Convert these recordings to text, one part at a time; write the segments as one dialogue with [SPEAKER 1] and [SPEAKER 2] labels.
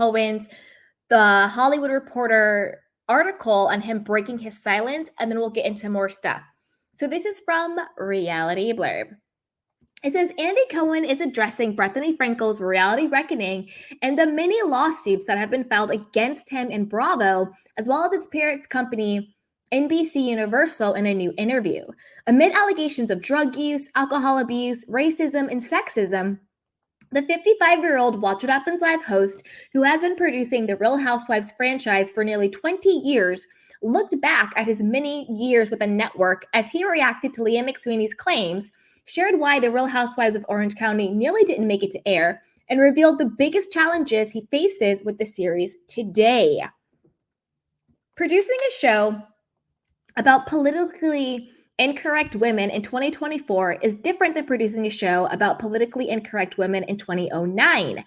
[SPEAKER 1] Cohen's The Hollywood Reporter article on him breaking his silence, and then we'll get into more stuff. So this is from Reality Blurb. It says Andy Cohen is addressing Bethany Frankel's reality reckoning and the many lawsuits that have been filed against him and Bravo, as well as its parent company, NBC Universal, in a new interview. Amid allegations of drug use, alcohol abuse, racism, and sexism, the 55-year-old Watch What Happens Live host, who has been producing the Real Housewives franchise for nearly 20 years, looked back at his many years with the network as he reacted to Leah McSweeney's claims, shared why the Real Housewives of Orange County nearly didn't make it to air, and revealed the biggest challenges he faces with the series today. Producing a show about politically incorrect women in 2024 is different than producing a show about politically incorrect women in 2009,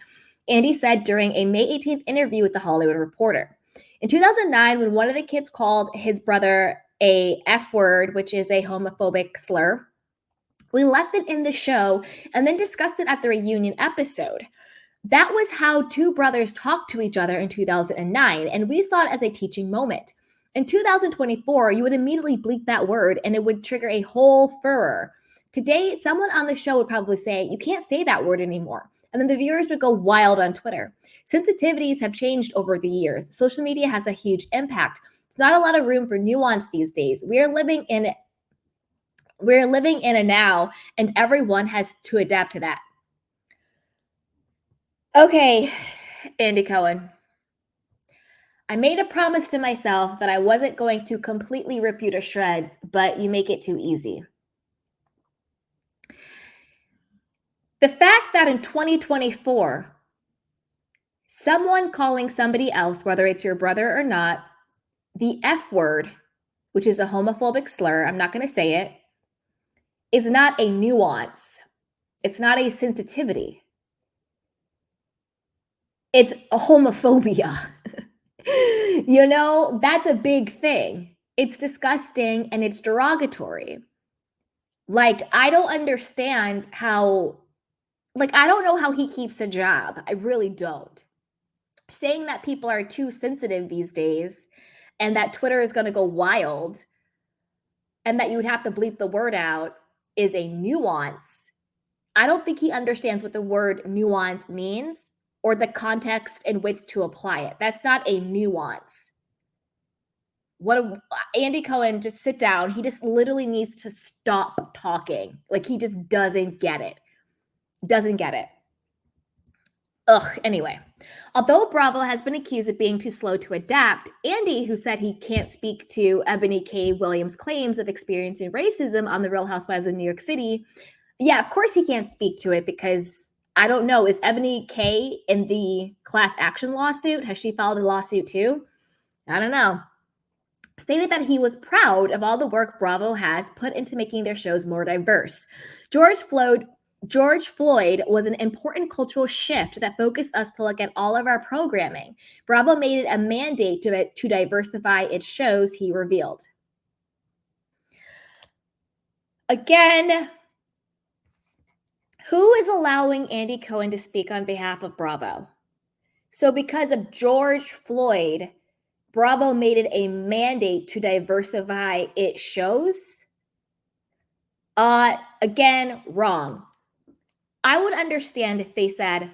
[SPEAKER 1] Andy said during a May 18th interview with The Hollywood Reporter. In 2009, when one of the kids called his brother a F word, which is a homophobic slur, we left it in the show and then discussed it at the reunion episode. That was how two brothers talked to each other in 2009, and we saw it as a teaching moment. In 2024, you would immediately bleep that word and it would trigger a whole furor. Today, someone on the show would probably say, you can't say that word anymore. And then the viewers would go wild on Twitter. Sensitivities have changed over the years. Social media has a huge impact. There's not a lot of room for nuance these days. We're living in a now, and everyone has to adapt to that. Okay, Andy Cohen. I made a promise to myself that I wasn't going to completely rip you to shreds, but you make it too easy. The fact that in 2024, someone calling somebody else, whether it's your brother or not, the F word, which is a homophobic slur, I'm not going to say it, is not a nuance. It's not a sensitivity. It's a homophobia. You know, that's a big thing. It's disgusting and it's derogatory. Like, I don't understand how, I don't know how he keeps a job. I really don't. Saying that people are too sensitive these days and that Twitter is going to go wild and that you would have to bleep the word out is a nuance. I don't think he understands what the word nuance means or the context in which to apply it. That's not a nuance. Andy Cohen, just sit down. He just literally needs to stop talking. Like, he just doesn't get it. Doesn't get it. Anyway. Although Bravo has been accused of being too slow to adapt, Andy, who said he can't speak to Ebony K. Williams' claims of experiencing racism on The Real Housewives of New York City, yeah, of course he can't speak to it because, I don't know, is Ebony K. in the class action lawsuit? Has she filed a lawsuit too? I don't know. Stated that he was proud of all the work Bravo has put into making their shows more diverse. George Floyd was an important cultural shift that focused us to look at all of our programming. Bravo made it a mandate to diversify its shows, he revealed. Again, who is allowing Andy Cohen to speak on behalf of Bravo? So because of George Floyd, Bravo made it a mandate to diversify its shows? Again, wrong. I would understand if they said,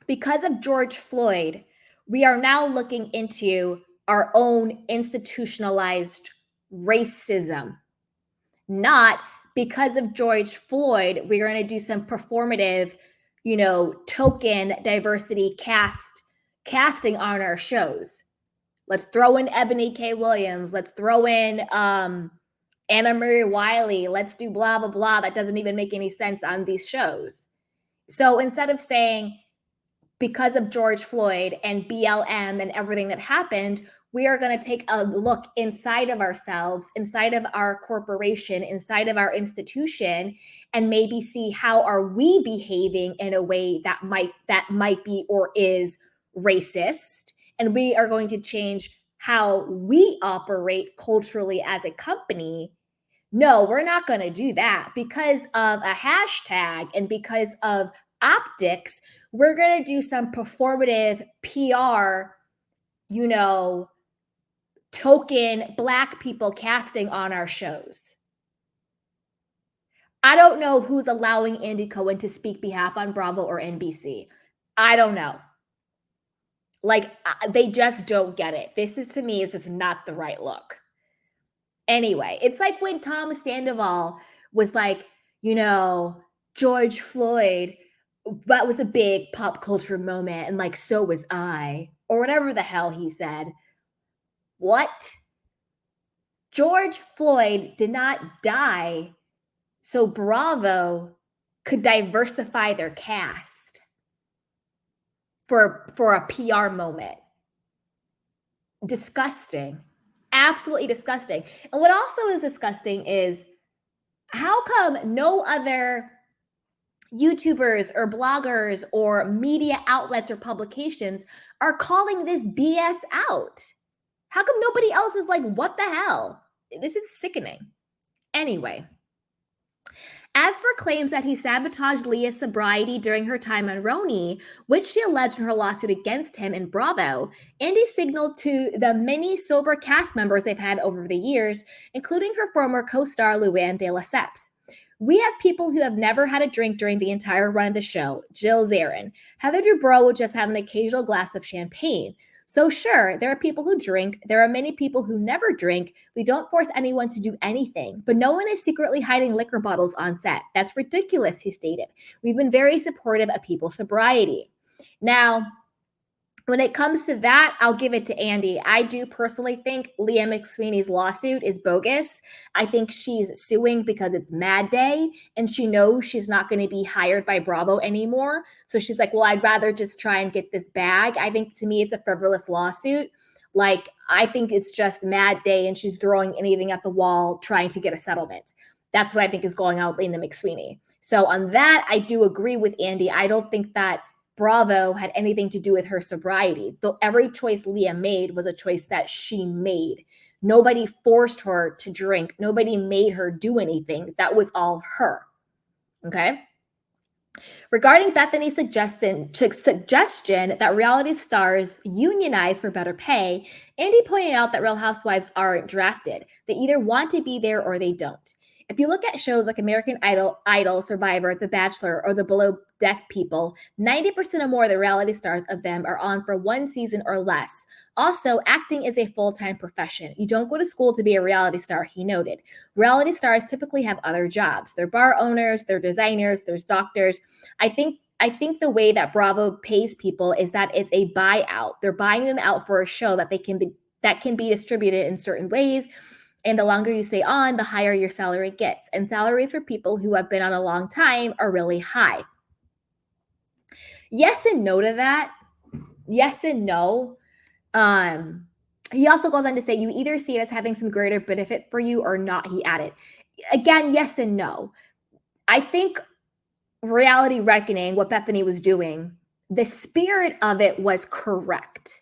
[SPEAKER 1] because of George Floyd, we are now looking into our own institutionalized racism. Not because of George Floyd, we're going to do some performative, token diversity casting on our shows. Let's throw in Ebony K. Williams. Let's throw in Anna Marie Wiley. Let's do blah, blah, blah. That doesn't even make any sense on these shows. So instead of saying, because of George Floyd and BLM and everything that happened, we are going to take a look inside of ourselves, inside of our corporation, inside of our institution, and maybe see how are we behaving in a way that might be or is racist. And we are going to change how we operate culturally as a company. No, we're not going to do that because of a hashtag and because of optics, we're going to do some performative PR, token Black people casting on our shows. I don't know who's allowing Andy Cohen to speak behalf on Bravo or NBC. I don't know. Like, they just don't get it. This is, to me, is just not the right look. Anyway, it's like when Tom Sandoval was like, George Floyd, that was a big pop culture moment, and like, so was I, or whatever the hell he said. What? George Floyd did not die so Bravo could diversify their cast for a PR moment. Disgusting. Absolutely disgusting. And what also is disgusting is, how come no other YouTubers or bloggers or media outlets or publications are calling this BS out? How come nobody else is like, what the hell? This is sickening. Anyway, as for claims that he sabotaged Leah's sobriety during her time on Roni, which she alleged in her lawsuit against him in Bravo, Andy signaled to the many sober cast members they've had over the years, including her former co-star Luann de Lesseps. We have people who have never had a drink during the entire run of the show. Jill Zarin. Heather Dubrow will just have an occasional glass of champagne. So sure, there are people who drink. There are many people who never drink. We don't force anyone to do anything, but no one is secretly hiding liquor bottles on set. That's ridiculous, he stated. We've been very supportive of people's sobriety. Now, when it comes to that, I'll give it to Andy. I do personally think Leah McSweeney's lawsuit is bogus. I think she's suing because it's Mad Day and she knows she's not going to be hired by Bravo anymore. So she's like, well, I'd rather just try and get this bag. I think, to me, it's a frivolous lawsuit. Like, I think it's just Mad Day and she's throwing anything at the wall trying to get a settlement. That's what I think is going on with Leah McSweeney. So on that, I do agree with Andy. I don't think that Bravo had anything to do with her sobriety. Though every choice Leah made was a choice that she made. Nobody forced her to drink. Nobody made her do anything. That was all her. Okay? Regarding Bethany's suggestion that reality stars unionize for better pay, Andy pointed out that Real Housewives aren't drafted. They either want to be there or they don't. If you look at shows like American Idol, Survivor, The Bachelor, or the Below Deck people, 90% or more of the reality stars of them are on for one season or less. Also, acting is a full-time profession. You don't go to school to be a reality star, he noted. Reality stars typically have other jobs. They're bar owners, they're designers, there's doctors. I think the way that Bravo pays people is that it's a buyout. They're buying them out for a show that can be distributed in certain ways. And the longer you stay on, the higher your salary gets. And salaries for people who have been on a long time are really high. Yes and no to that. Yes and no. He also goes on to say, you either see it as having some greater benefit for you or not, he added. Again, yes and no. I think Reality Reckoning, what Bethany was doing, the spirit of it was correct.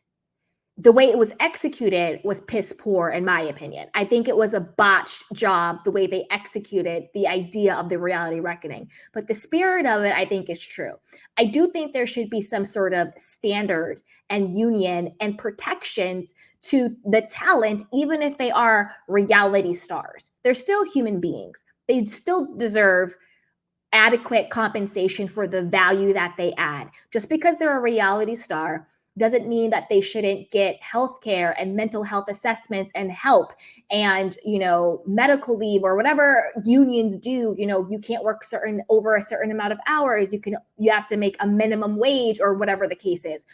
[SPEAKER 1] The way it was executed was piss poor, in my opinion. I think it was a botched job, the way they executed the idea of the Reality Reckoning. But the spirit of it, I think, is true. I do think there should be some sort of standard and union and protections to the talent, even if they are reality stars. They're still human beings. They still deserve adequate compensation for the value that they add. Just because they're a reality star doesn't mean that they shouldn't get healthcare and mental health assessments and help and, medical leave or whatever unions do. You can't work over a certain amount of hours. You have to make a minimum wage or whatever the case is.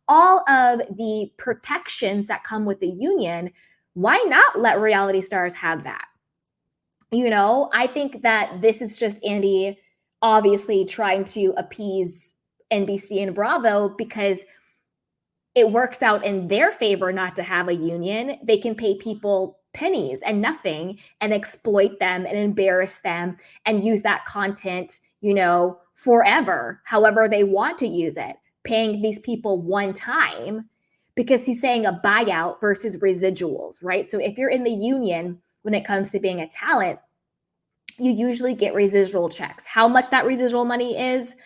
[SPEAKER 1] All of the protections that come with the union, why not let reality stars have that? I think that this is just Andy obviously trying to appease NBC and Bravo because it works out in their favor not to have a union. They can pay people pennies and nothing and exploit them and embarrass them and use that content, forever, however they want to use it, paying these people one time, because he's saying a buyout versus residuals, right? So if you're in the union, when it comes to being a talent, you usually get residual checks. How much that residual money is,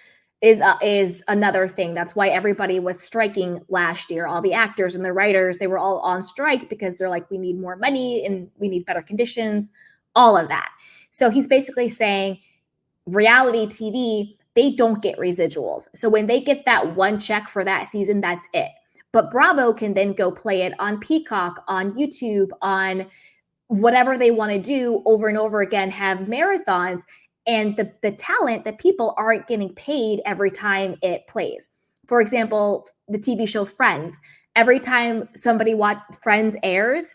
[SPEAKER 1] is another thing. That's why everybody was striking last year. All the actors and the writers, they were all on strike because they're like, we need more money and we need better conditions, all of that. So he's basically saying reality TV, they don't get residuals. So when they get that one check for that season, that's it. But Bravo can then go play it on Peacock, on YouTube, on whatever they want to do over and over again, have marathons, and the talent, the people aren't getting paid every time it plays. For example, the TV show Friends, every time somebody watch Friends airs,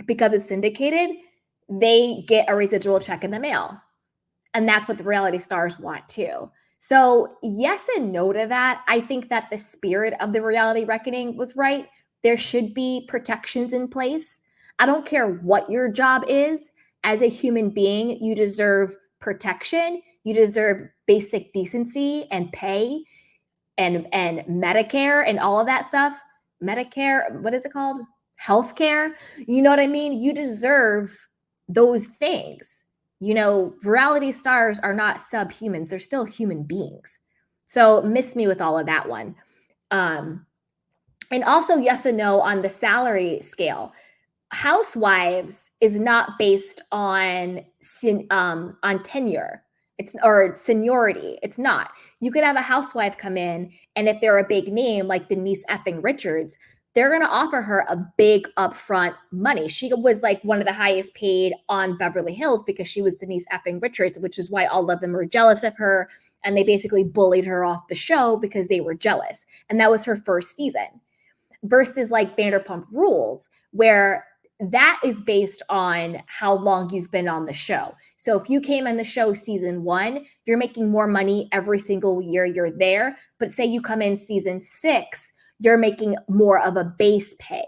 [SPEAKER 1] because it's syndicated, they get a residual check in the mail. And that's what the reality stars want too. So yes and no to that. I think that the spirit of the reality reckoning was right. There should be protections in place. I don't care what your job is. As a human being, you deserve protection. You deserve basic decency and pay and Medicare and all of that stuff. Medicare, what is it called? Healthcare. You know what I mean? You deserve those things. You know, reality stars are not subhumans. They're still human beings. So miss me with all of that one. And also yes and no on the salary scale. Housewives is not based on tenure. It's or seniority. It's not. You could have a housewife come in, and if they're a big name like Denise effing Richards, they're going to offer her a big upfront money. She was like one of the highest paid on Beverly Hills because she was Denise effing Richards, which is why all of them were jealous of her. And they basically bullied her off the show because they were jealous. And that was her first season versus like Vanderpump Rules, where that is based on how long you've been on the show. So if you came on the show season 1, you're making more money every single year you're there. But say you come in season 6, you're making more of a base pay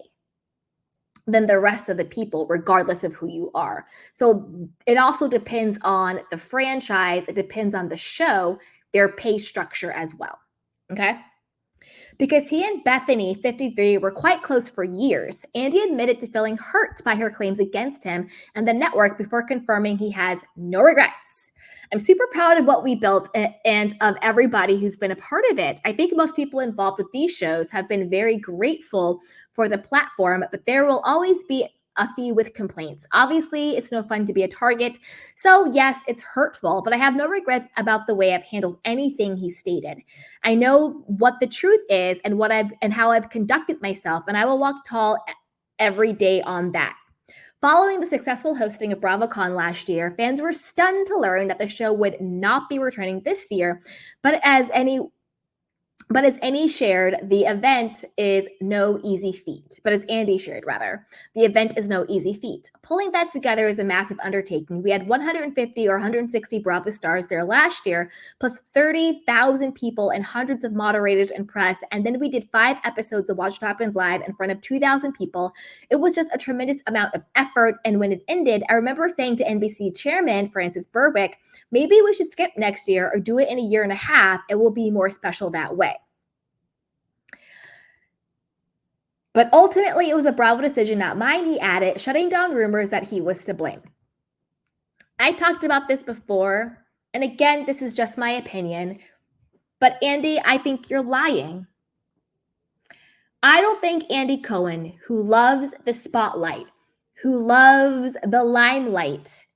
[SPEAKER 1] than the rest of the people, regardless of who you are. So it also depends on the franchise. It depends on the show, their pay structure as well. Okay. Because he and Bethany, 53, were quite close for years, Andy admitted to feeling hurt by her claims against him and the network before confirming he has no regrets. I'm super proud of what we built and of everybody who's been a part of it. I think most people involved with these shows have been very grateful for the platform, but there will always be a few with complaints. Obviously, it's no fun to be a target. So yes, it's hurtful, but I have no regrets about the way I've handled anything he stated. I know what the truth is and how I've conducted myself, and I will walk tall every day on that. Following the successful hosting of BravoCon last year, fans were stunned to learn that the show would not be returning this year, but as Andy shared, the event is no easy feat. But as Andy shared, rather, the event is no easy feat. Pulling that together is a massive undertaking. We had 150 or 160 Bravo stars there last year, plus 30,000 people and hundreds of moderators and press. And then we did 5 episodes of Watch What Happens Live in front of 2,000 people. It was just a tremendous amount of effort. And when it ended, I remember saying to NBC chairman Francis Berwick, maybe we should skip next year or do it in a year and a half. It will be more special that way. But ultimately, it was a Bravo decision, not mine, he added, shutting down rumors that he was to blame. I talked about this before, and again, this is just my opinion, but Andy, I think you're lying. I don't think Andy Cohen, who loves the spotlight, who loves the limelight,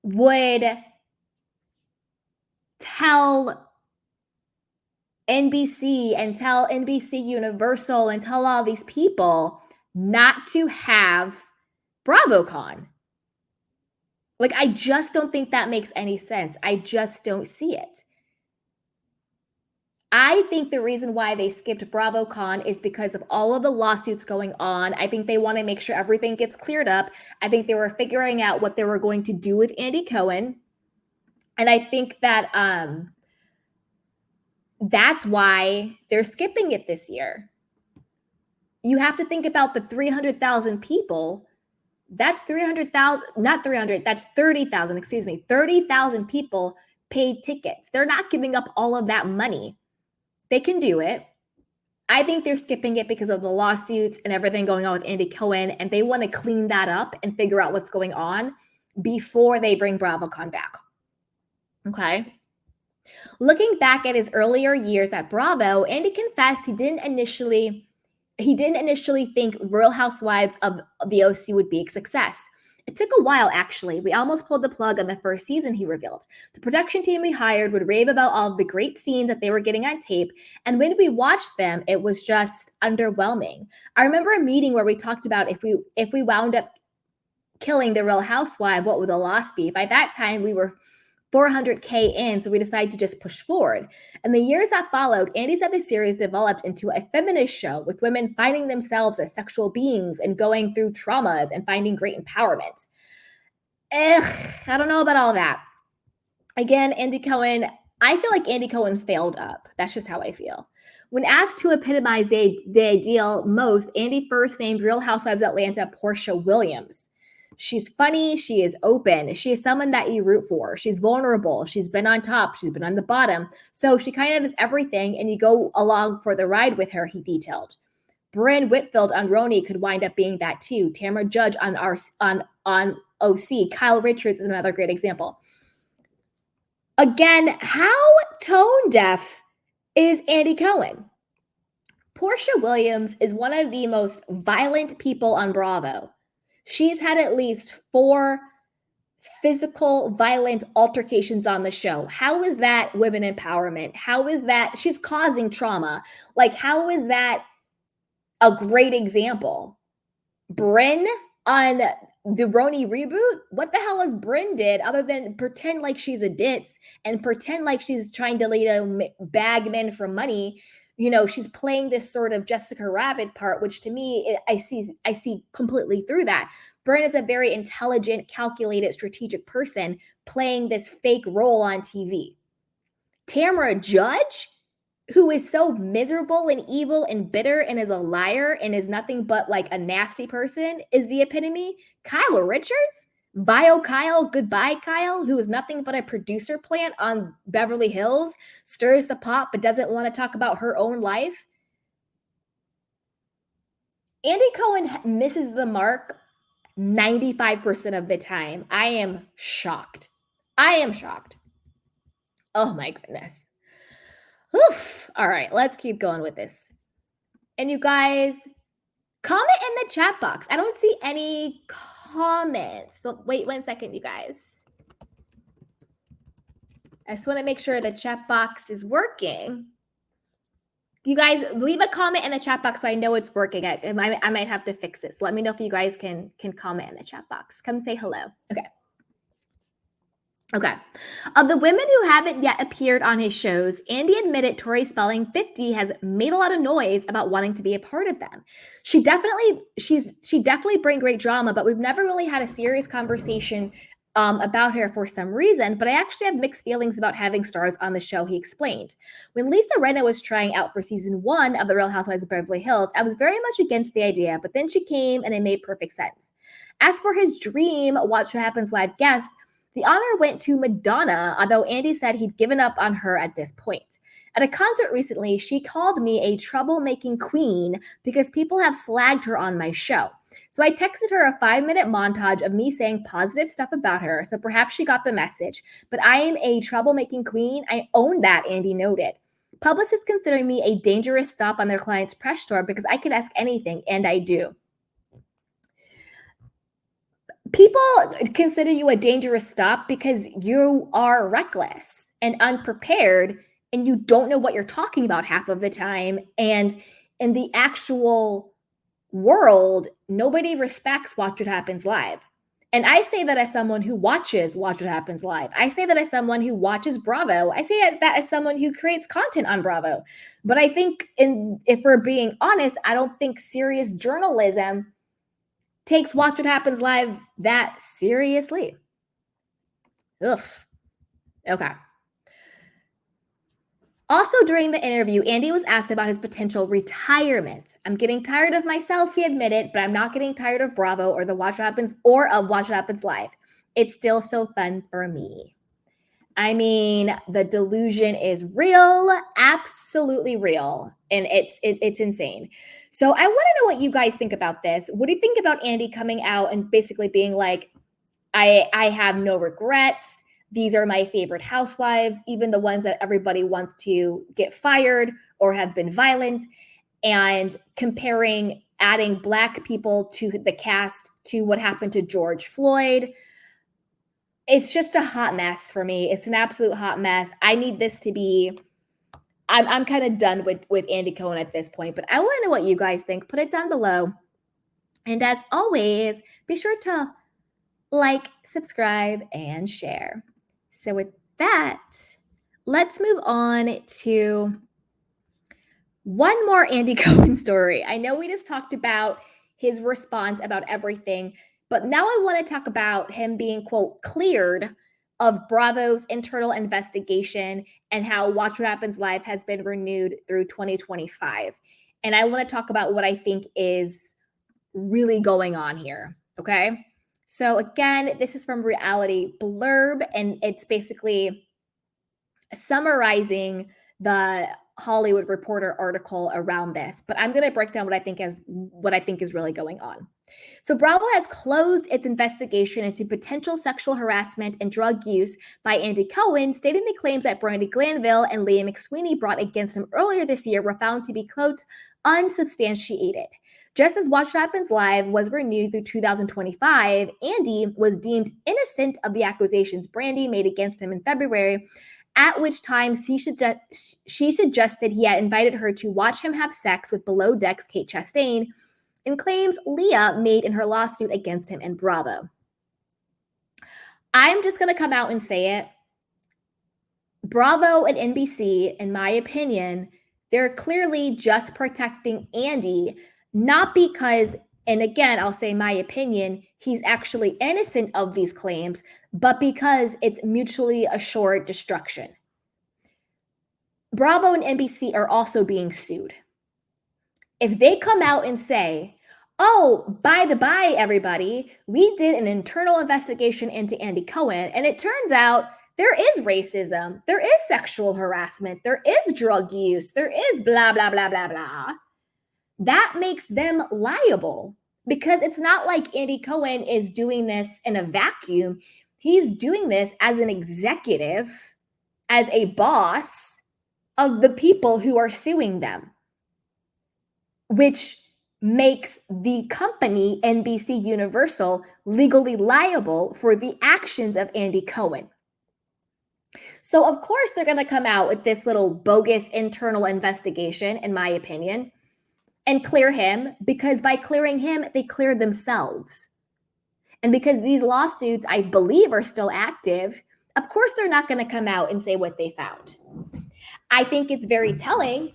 [SPEAKER 1] would tell NBC and tell NBC Universal and tell all these people not to have BravoCon. Like, I just don't think that makes any sense. I just don't see it. I think the reason why they skipped BravoCon is because of all of the lawsuits going on. I think they want to make sure everything gets cleared up. I think they were figuring out what they were going to do with Andy Cohen. And I think that that's why they're skipping it this year. You have to think about the 300,000 people. That's 300,000, not 300, that's 30,000, 30,000 people paid tickets. They're not giving up all of that money. They can do it. I think they're skipping it because of the lawsuits and everything going on with Andy Cohen, and they want to clean that up and figure out what's going on before they bring BravoCon back. Okay. Looking back at his earlier years at Bravo, Andy confessed he didn't initially think Real Housewives of the OC would be a success. It took a while, actually. We almost pulled the plug on the first season, he revealed. The production team we hired would rave about all of the great scenes that they were getting on tape, and when we watched them, it was just underwhelming. I remember a meeting where we talked about if we wound up killing the Real Housewife, what would the loss be? By that time, we were 400K in, so we decided to just push forward. And the years that followed, Andy said the series developed into a feminist show with women finding themselves as sexual beings and going through traumas and finding great empowerment. I don't know about all that. Again, Andy Cohen, I feel like Andy Cohen failed up. That's just how I feel. When asked who epitomized the ideal most, Andy first named Real Housewives of Atlanta Portia Williams. She's funny. She is open. She is someone that you root for. She's vulnerable. She's been on top. She's been on the bottom. So she kind of is everything, and you go along for the ride with her, he detailed. Bryn Whitfield on Roni could wind up being that too. Tamara Judge on OC. Kyle Richards is another great example. Again, how tone deaf is Andy Cohen? Portia Williams is one of the most violent people on Bravo. She's had at least 4 physical violent altercations on the show. How is that women empowerment? How is that she's causing trauma? Like, how is that a great example? Bryn on the Roni reboot? What the hell has Bryn did other than pretend like she's a ditz and pretend like she's trying to bag men for money? You know, she's playing this sort of Jessica Rabbit part, which to me, I see completely through that. Bryn is a very intelligent, calculated, strategic person playing this fake role on TV. Tamara Judge, who is so miserable and evil and bitter and is a liar and is nothing but like a nasty person, is the epitome. Kyle Richards, Bio Kyle, goodbye Kyle, who is nothing but a producer plant on Beverly Hills, stirs the pot but doesn't want to talk about her own life. Andy Cohen misses the mark 95% of the time. I am shocked. Oh my goodness. Oof. All right, let's keep going with this. And you guys, comment in the chat box. I don't see any comments. So wait 1 second, you guys. I just want to make sure the chat box is working. You guys, leave a comment in the chat box so I know it's working. I might have to fix this. Let me know if you guys can comment in the chat box. Come say hello. Okay. Of the women who haven't yet appeared on his shows, Andy admitted Tori Spelling 50 has made a lot of noise about wanting to be a part of them. She definitely bring great drama, but we've never really had a serious conversation about her for some reason. But I actually have mixed feelings about having stars on the show, he explained. When Lisa Rinna was trying out for season 1 of The Real Housewives of Beverly Hills, I was very much against the idea, but then she came and it made perfect sense. As for his dream Watch What Happens Live guest, the honor went to Madonna, although Andy said he'd given up on her at this point. At a concert recently, she called me a troublemaking queen because people have slagged her on my show. So I texted her a 5-minute montage of me saying positive stuff about her, so perhaps she got the message. But I am a troublemaking queen. I own that, Andy noted. Publicists consider me a dangerous stop on their client's press tour because I could ask anything, and I do. People consider you a dangerous stop because you are reckless and unprepared and you don't know what you're talking about half of the time. And in the actual world, nobody respects Watch What Happens Live. And I say that as someone who watches Watch What Happens Live. I say that as someone who watches Bravo. I say that as someone who creates content on Bravo. But I think, if we're being honest, I don't think serious journalism takes Watch What Happens Live that seriously. Ugh. Okay. Also, during the interview, Andy was asked about his potential retirement. I'm getting tired of myself, he admitted, but I'm not getting tired of Bravo or of Watch What Happens Live. It's still so fun for me. I mean, the delusion is real, absolutely real, and it's insane. So I want to know what you guys think about this. What do you think about Andy coming out and basically being like, I have no regrets. these are my favorite housewives, even the ones that everybody wants to get fired or have been violent, and comparing adding Black people to the cast to what happened to George Floyd. It's just a hot mess for me. It's an absolute hot mess. I need this to be, I'm kind of done with Andy Cohen at this point, but I want to know what you guys think. Put it down below. And as always, be sure to like, subscribe, and share. So with that, let's move on to one more Andy Cohen story. I know we just talked about his response about everything, but now I want to talk about him being, quote, cleared of Bravo's internal investigation and how Watch What Happens Live has been renewed through 2025. And I want to talk about what I think is really going on here, okay? So again, this is from Reality Blurb, and it's basically summarizing the Hollywood Reporter article around this, but I'm going to break down what I think is really going on. So Bravo has closed its investigation into potential sexual harassment and drug use by Andy Cohen, stating the claims that Brandi Glanville and Leah McSweeney brought against him earlier this year were found to be, quote, unsubstantiated. Just as Watch What Happens Live was renewed through 2025, Andy was deemed innocent of the accusations Brandi made against him in February, at which time she suggested he had invited her to watch him have sex with Below Deck's Kate Chastain, and claims Leah made in her lawsuit against him and Bravo. I'm just going to come out and say it. Bravo and NBC, in my opinion, they're clearly just protecting Andy, not because, and again, I'll say my opinion, he's actually innocent of these claims, but because it's mutually assured destruction. Bravo and NBC are also being sued. If they come out and say, oh, by the by, everybody, we did an internal investigation into Andy Cohen, and it turns out there is racism, there is sexual harassment, there is drug use, there is blah, blah, blah, blah, blah, that makes them liable, because it's not like Andy Cohen is doing this in a vacuum. He's doing this as an executive, as a boss of the people who are suing them, which makes the company NBC Universal legally liable for the actions of Andy Cohen. So of course they're going to come out with this little bogus internal investigation, in my opinion, and clear him, because by clearing him, they clear themselves. And because these lawsuits, I believe, are still active, of course they're not going to come out and say what they found. I think it's very telling.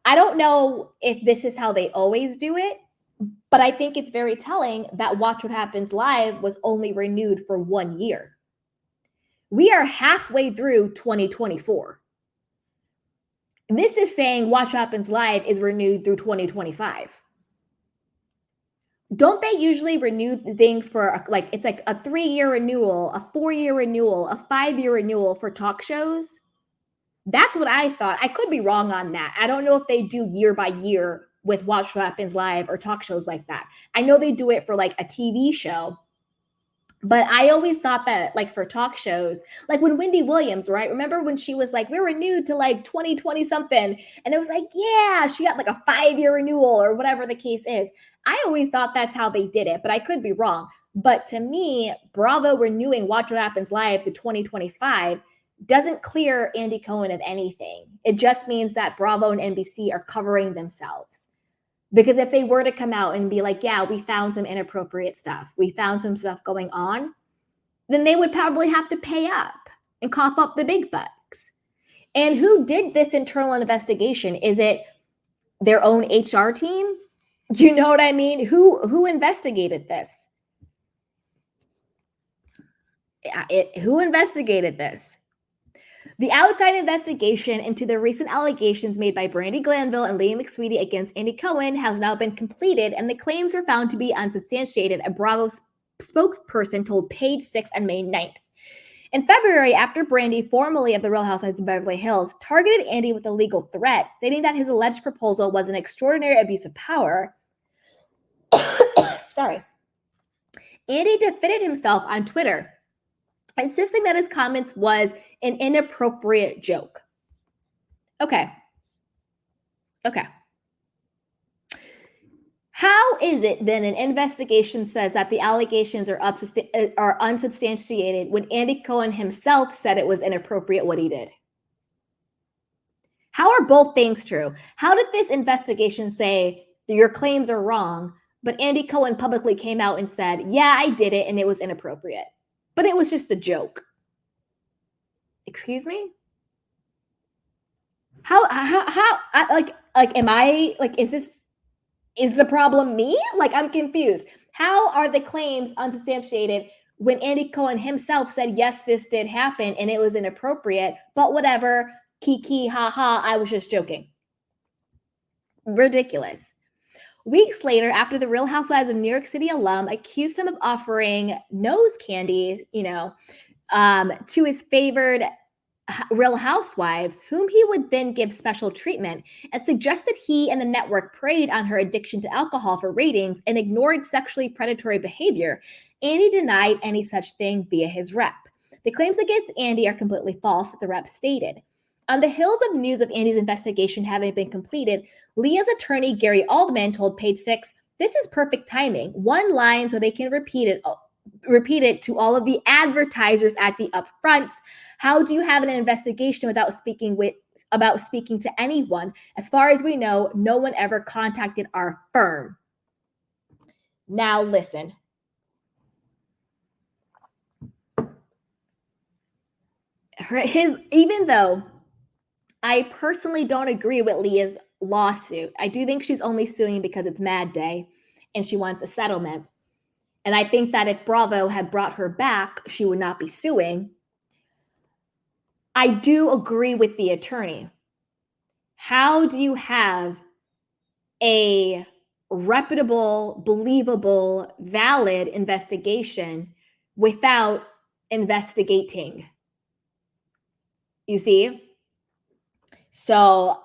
[SPEAKER 1] I don't know if this is how they always do it, but I think it's very telling that Watch What Happens Live was only renewed for 1 year. We are halfway through 2024. This is saying Watch What Happens Live is renewed through 2025. Don't they usually renew things for, like, it's like a 3-year renewal, a 4-year renewal, a 5-year renewal for talk shows? That's what I thought. I could be wrong on that. I don't know if they do year by year with Watch What Happens Live or talk shows like that. I know they do it for like a TV show, but I always thought that, like, for talk shows, like when Wendy Williams, right? Remember when she was like, we're renewed to like 2020 something. And it was like, yeah, she got like a 5-year renewal or whatever the case is. I always thought that's how they did it, but I could be wrong. But to me, Bravo renewing Watch What Happens Live to 2025 doesn't clear Andy Cohen of anything. It just means that Bravo and NBC are covering themselves. Because if they were to come out and be like, yeah, we found some inappropriate stuff, we found some stuff going on, then they would probably have to pay up and cough up the big bucks. And who did this internal investigation? Is it their own HR team? You know what I mean? Who investigated this? Who investigated this? The outside investigation into the recent allegations made by Brandi Glanville and Leah McSweeney against Andy Cohen has now been completed, and the claims were found to be unsubstantiated, a Bravo spokesperson told Page 6 on May 9th. In February, after Brandi, formerly of the Real Housewives of Beverly Hills, targeted Andy with a legal threat, stating that his alleged proposal was an extraordinary abuse of power, Andy defended himself on Twitter insisting that his comments was an inappropriate joke. Okay. How is it then an investigation says that the allegations are unsubstantiated when Andy Cohen himself said it was inappropriate what he did? How are both things true? How did this investigation say that your claims are wrong, but Andy Cohen publicly came out and said, yeah, I did it and it was inappropriate, but it was just a joke? Excuse me? How am I like, is the problem me? Like, I'm confused. How are the claims unsubstantiated when Andy Cohen himself said, yes, this did happen and it was inappropriate, but whatever, kiki, ha ha, I was just joking. Ridiculous. Weeks later, after the Real Housewives of New York City alum accused him of offering nose candy, to his favored Real Housewives, whom he would then give special treatment, and suggested he and the network preyed on her addiction to alcohol for ratings and ignored sexually predatory behavior, Andy denied any such thing via his rep. The claims against Andy are completely false, the rep stated. On the heels of news of Andy's investigation having been completed, Leah's attorney, Gary Aldman, told Page Six, "This is perfect timing. One line so they can repeat it to all of the advertisers at the upfronts. How do you have an investigation without speaking to anyone? As far as we know, no one ever contacted our firm." Now listen. Even though I personally don't agree with Leah's lawsuit, I do think she's only suing because it's Mad Day and she wants a settlement. And I think that if Bravo had brought her back, she would not be suing. I do agree with the attorney. How do you have a reputable, believable, valid investigation without investigating? You see? So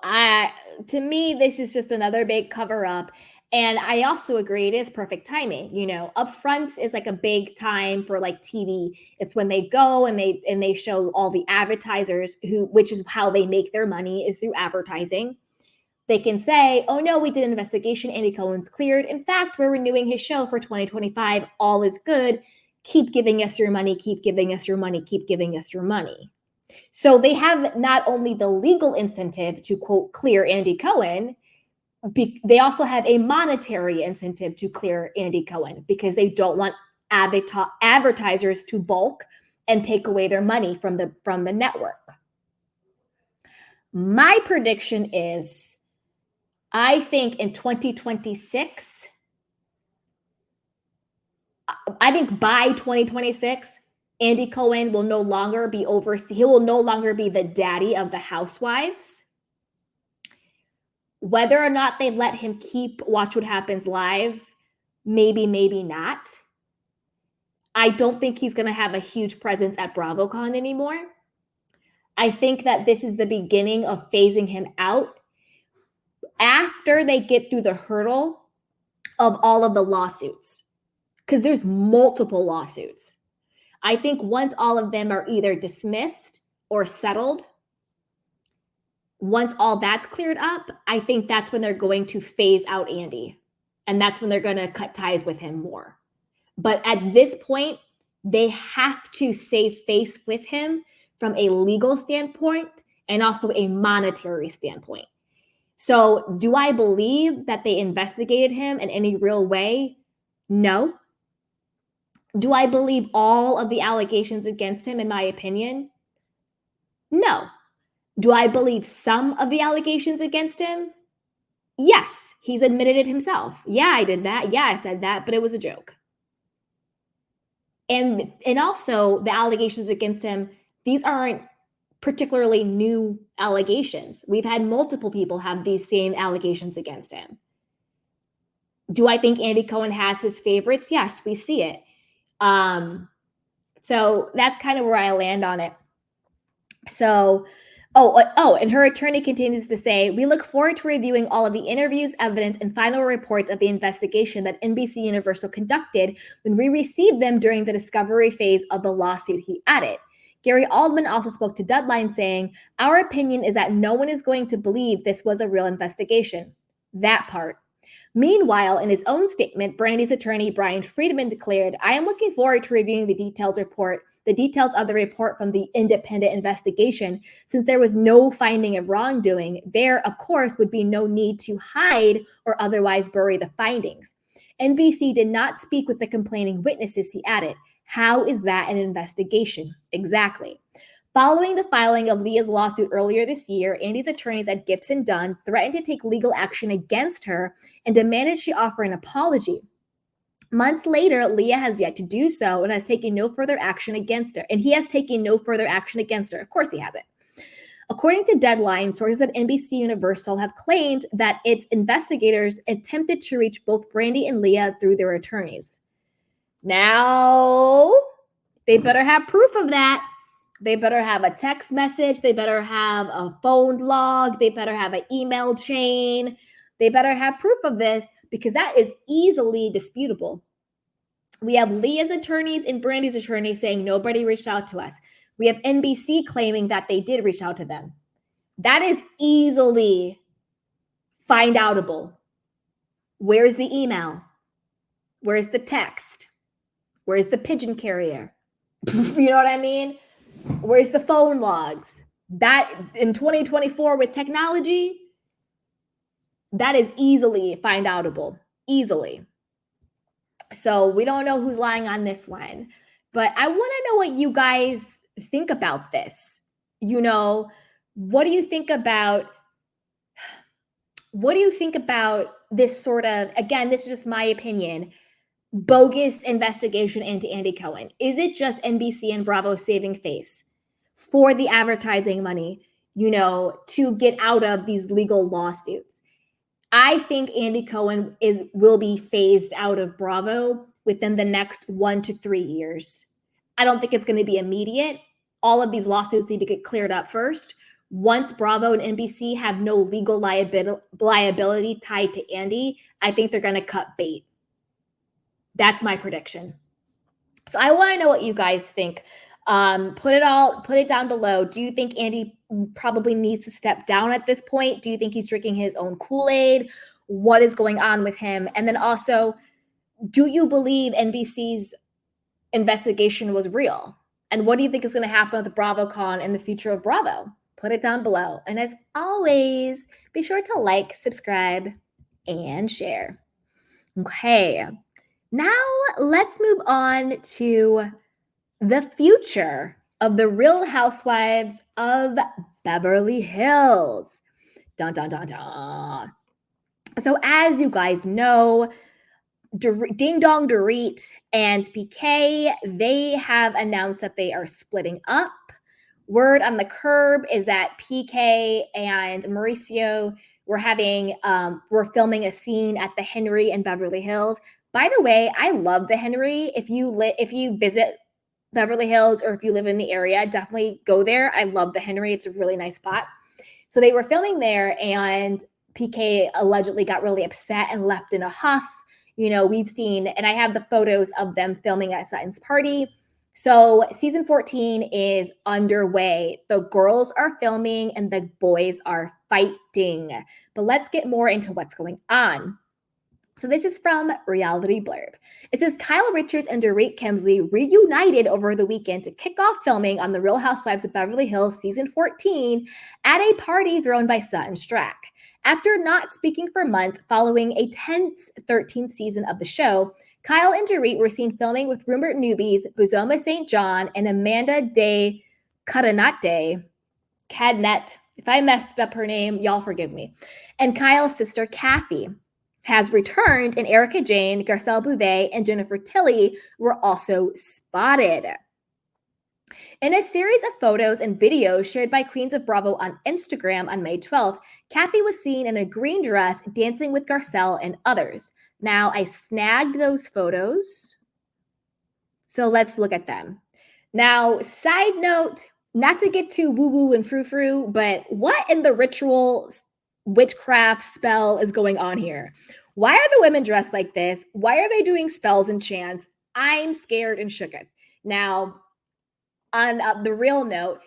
[SPEAKER 1] to me, this is just another big cover up. And I also agree it is perfect timing. Upfronts is like a big time for like TV. It's when they go and they show all the advertisers which is how they make their money, is through advertising. They can say, oh no, we did an investigation. Andy Cohen's cleared. In fact, we're renewing his show for 2025. All is good. Keep giving us your money. Keep giving us your money. Keep giving us your money. So they have not only the legal incentive to, quote, clear Andy Cohen, they also have a monetary incentive to clear Andy Cohen because they don't want advertisers to bulk and take away their money from the network. My prediction is, I think in 2026, I think by 2026, Andy Cohen will no longer be he will no longer be the daddy of the housewives. Whether or not they let him keep Watch What Happens Live, maybe, maybe not. I don't think he's going to have a huge presence at BravoCon anymore. I think that this is the beginning of phasing him out after they get through the hurdle of all of the lawsuits, because there's multiple lawsuits. I think once all of them are either dismissed or settled, once all that's cleared up, I think that's when they're going to phase out Andy. And that's when they're going to cut ties with him more. But at this point, they have to save face with him from a legal standpoint and also a monetary standpoint. So do I believe that they investigated him in any real way? No. Do I believe all of the allegations against him, in my opinion? No. Do I believe some of the allegations against him? Yes. He's admitted it himself. Yeah, I did that. Yeah, I said that, but it was a joke. And also the allegations against him, these aren't particularly new allegations. We've had multiple people have these same allegations against him. Do I think Andy Cohen has his favorites? Yes, we see it. So that's kind of where I land on it. So And her attorney continues to say, we look forward to reviewing all of the interviews, evidence, and final reports of the investigation that NBC Universal conducted when we received them during the discovery phase of the lawsuit, he added. Gary Oldman also spoke to Deadline saying, our opinion is that no one is going to believe this was a real investigation. That part. Meanwhile, in his own statement, Brandy's attorney, Brian Friedman, declared, I am looking forward to reviewing the details of the report from the independent investigation. Since there was no finding of wrongdoing, there, of course, would be no need to hide or otherwise bury the findings. NBC did not speak with the complaining witnesses, he added. How is that an investigation? Exactly. Following the filing of Leah's lawsuit earlier this year, Andy's attorneys at Gibson Dunn threatened to take legal action against her and demanded she offer an apology. Months later, Leah has yet to do so and has taken no further action against her. And he has taken no further action against her. Of course he hasn't. According to Deadline, sources at NBC Universal have claimed that its investigators attempted to reach both Brandy and Leah through their attorneys. Now, they better have proof of that. They better have a text message. They better have a phone log. They better have an email chain. They better have proof of this because that is easily disputable. We have Leah's attorneys and Brandy's attorneys saying nobody reached out to us. We have NBC claiming that they did reach out to them. That is easily find outable. Where's the email? Where's the text? Where's the pigeon carrier? You know what I mean? Where's the phone logs? That in 2024 with technology, that is easily find outable. Easily. So we don't know who's lying on this one. But I want to know what you guys think about this. You know, what do you think about this sort of, again, this is just my opinion, bogus investigation into Andy Cohen? Is it just NBC and Bravo saving face for the advertising money, you know, to get out of these legal lawsuits? I think Andy Cohen will be phased out of Bravo within the next 1 to 3 years. I don't think it's going to be immediate. All of these lawsuits need to get cleared up first. Once Bravo and NBC have no legal liability tied to Andy, I think they're going to cut bait. That's my prediction. So I want to know what you guys think. Put it down below. Do you think Andy probably needs to step down at this point? Do you think he's drinking his own Kool-Aid? What is going on with him? And then also, do you believe NBC's investigation was real? And what do you think is going to happen with BravoCon and the future of Bravo? Put it down below. And as always, be sure to like, subscribe, and share. Okay. Now let's move on to the future of the Real Housewives of Beverly Hills. Dun, dun, dun, dun. So as you guys know, Ding Dong Dorit and PK, they have announced that they are splitting up. Word on the curb is that PK and Mauricio were filming a scene at the Henry in Beverly Hills. By the way, I love the Henry. If you visit Beverly Hills or if you live in the area, definitely go there. I love the Henry. It's a really nice spot. So they were filming there and PK allegedly got really upset and left in a huff. You know, we've seen, and I have the photos of them filming at Sutton's party. So season 14 is underway. The girls are filming and the boys are fighting. But let's get more into what's going on. So this is from Reality Blurb. It says Kyle Richards and Dorit Kemsley reunited over the weekend to kick off filming on The Real Housewives of Beverly Hills season 14 at a party thrown by Sutton Strack. After not speaking for months following a tense 13th season of the show, Kyle and Dorit were seen filming with rumored newbies Buzoma St. John and Amanda de Cadnet. If I messed up her name, y'all forgive me. And Kyle's sister Kathy has returned, and Erica Jane, Garcelle Bouvet, and Jennifer Tilly were also spotted. In a series of photos and videos shared by Queens of Bravo on Instagram on May 12th, Kathy was seen in a green dress dancing with Garcelle and others. Now, I snagged those photos, so let's look at them. Now, side note, not to get too woo-woo and frou-frou, but what in the ritual witchcraft spell is going on here? Why are the women dressed like this? Why are they doing spells and chants? I'm scared and shooketh. Now, on the real note,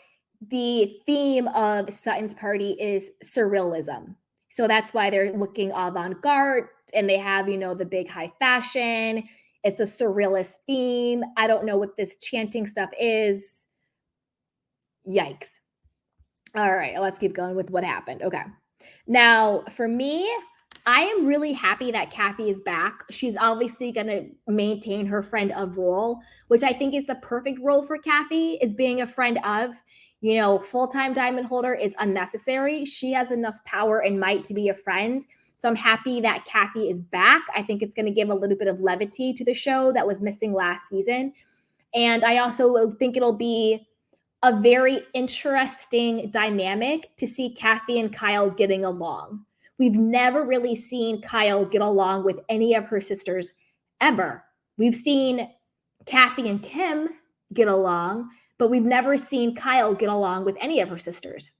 [SPEAKER 1] the theme of Sutton's party is surrealism. So that's why they're looking avant-garde and they have, the big high fashion. It's a surrealist theme. I don't know what this chanting stuff is. Yikes. All right, let's keep going with what happened. Okay. Now, for me, I am really happy that Kathy is back. She's obviously going to maintain her friend of role, which I think is the perfect role for Kathy, is being a friend of. Full-time diamond holder is unnecessary. She has enough power and might to be a friend. So I'm happy that Kathy is back. I think it's going to give a little bit of levity to the show that was missing last season. And I also think it'll be a very interesting dynamic to see Kathy and Kyle getting along. We've never really seen Kyle get along with any of her sisters ever. We've seen Kathy and Kim get along, but we've never seen Kyle get along with any of her sisters.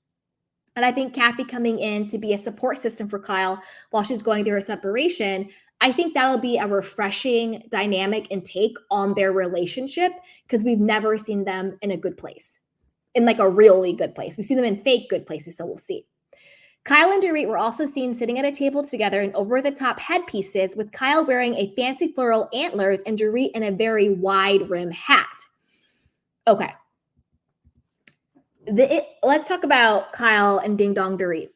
[SPEAKER 1] And I think Kathy coming in to be a support system for Kyle while she's going through her separation, I think that'll be a refreshing dynamic and take on their relationship because we've never seen them in a good place, in like a really good place. We've seen them in fake good places, so we'll see. Kyle and Dorit were also seen sitting at a table together in over-the-top headpieces, with Kyle wearing a fancy floral antlers and Dorit in a very wide rim hat. Okay. Let's talk about Kyle and Ding Dong Dorit.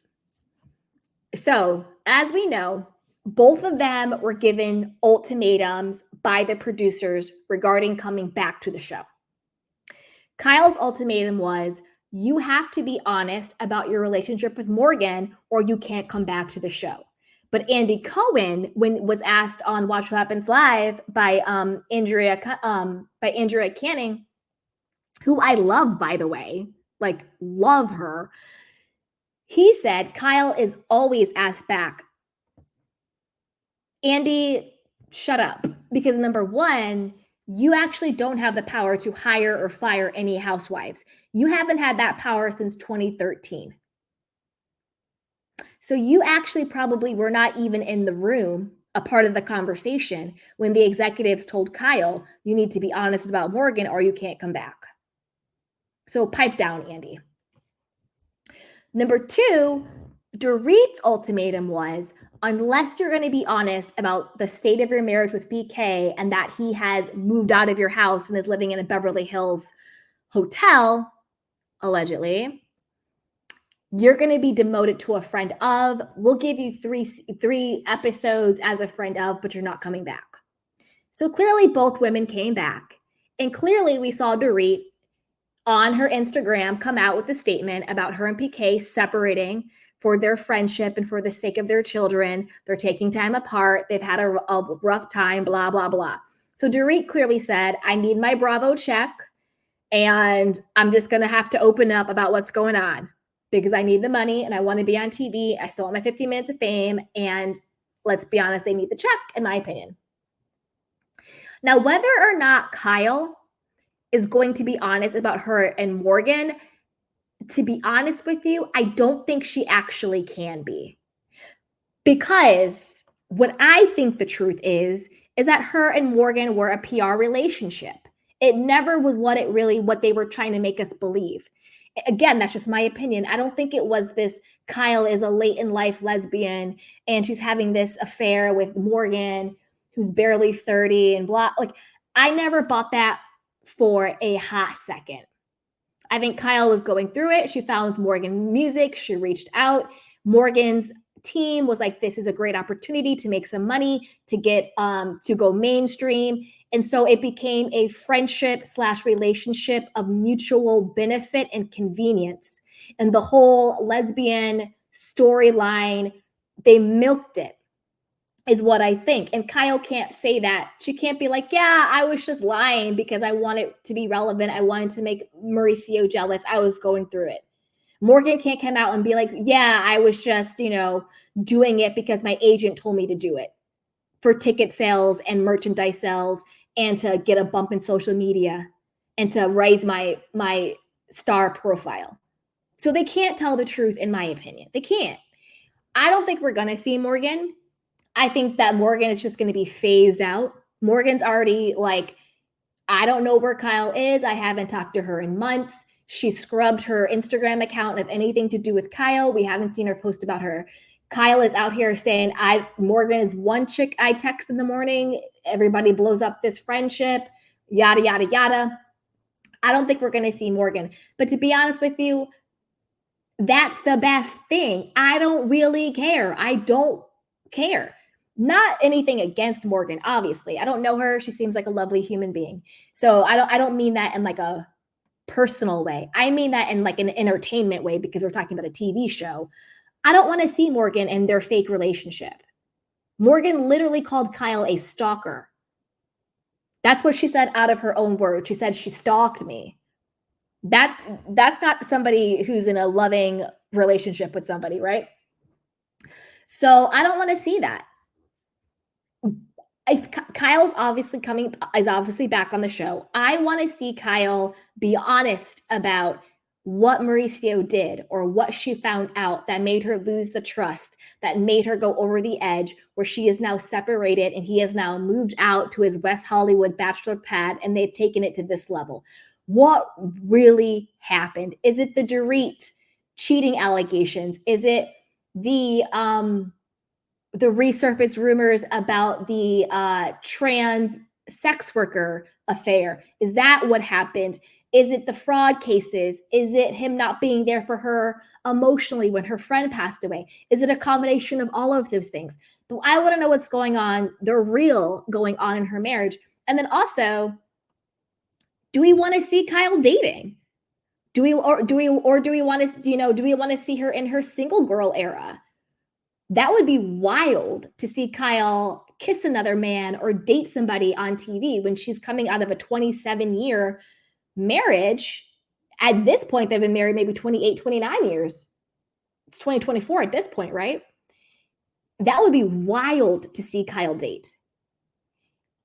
[SPEAKER 1] So, as we know, both of them were given ultimatums by the producers regarding coming back to the show. Kyle's ultimatum was, you have to be honest about your relationship with Morgan or you can't come back to the show. But Andy Cohen, when was asked on Watch What Happens Live by Andrea Canning, who I love, by the way, love her, he said Kyle is always asked back, Andy, shut up. Because number one, you actually don't have the power to hire or fire any housewives. You haven't had that power since 2013. So you actually probably were not even in the room, a part of the conversation, when the executives told Kyle, you need to be honest about Morgan or you can't come back. So pipe down, Andy. Number two, Dorit's ultimatum was, unless you're going to be honest about the state of your marriage with BK and that he has moved out of your house and is living in a Beverly Hills hotel, allegedly, you're going to be demoted to a friend of. We'll give you three episodes as a friend of, but you're not coming back. So clearly both women came back. And clearly we saw Dorit on her Instagram come out with a statement about her and PK separating for their friendship and for the sake of their children. They're taking time apart. They've had a rough time, blah, blah, blah. So Dorit clearly said, I need my Bravo check and I'm just going to have to open up about what's going on because I need the money and I want to be on TV. I still want my 15 minutes of fame. And let's be honest, they need the check, in my opinion. Now, whether or not Kyle is going to be honest about her and Morgan, to be honest with you, I don't think she actually can be. Because what I think the truth is that her and Morgan were a PR relationship. It never was what they were trying to make us believe. Again, that's just my opinion. I don't think it was this Kyle is a late in life lesbian and she's having this affair with Morgan, who's barely 30 and blah. I never bought that for a hot second. I think Kyle was going through it. She found Morgan music. She reached out. Morgan's team was like, this is a great opportunity to make some money, to get to go mainstream. And so it became a friendship/relationship of mutual benefit and convenience. And the whole lesbian storyline, they milked it, is what I think. And Kyle can't say that. She can't be like, yeah, I was just lying because I wanted to be relevant. I wanted to make Mauricio jealous. I was going through it. Morgan can't come out and be like, yeah, I was just, doing it because my agent told me to do it for ticket sales and merchandise sales and to get a bump in social media and to raise my star profile. So they can't tell the truth, in my opinion. They can't. I don't think we're going to see Morgan. I think that Morgan is just going to be phased out. Morgan's already like, I don't know where Kyle is. I haven't talked to her in months. She scrubbed her Instagram account of anything to do with Kyle. We haven't seen her post about her. Kyle is out here saying, Morgan is one chick I text in the morning. Everybody blows up this friendship, yada, yada, yada. I don't think we're going to see Morgan. But to be honest with you, that's the best thing. I don't really care. I don't care. Not anything against Morgan, obviously. I don't know her. She seems like a lovely human being. So I don't mean that in like a personal way. I mean that in like an entertainment way because we're talking about a TV show. I don't want to see Morgan and their fake relationship. Morgan literally called Kyle a stalker. That's what she said out of her own words. She said she stalked me. That's not somebody who's in a loving relationship with somebody, right? So I don't want to see that. Kyle's obviously back on the show. I want to see Kyle be honest about what Mauricio did or what she found out that made her lose the trust, that made her go over the edge, where she is now separated and he has now moved out to his West Hollywood bachelor pad and they've taken it to this level. What really happened? Is it the Dorit cheating allegations? Is it the resurfaced rumors about the trans sex worker affair? Is that what happened? Is it the fraud cases? Is it him not being there for her emotionally when her friend passed away? Is it a combination of all of those things? But I want to know what's going on, the real going on in her marriage. And then also, do we want to see Kyle dating? Do we want to see her in her single girl era? That would be wild to see Kyle kiss another man or date somebody on TV when she's coming out of a 27-year marriage. At this point, they've been married maybe 28, 29 years. It's 2024 at this point, right? That would be wild to see Kyle date.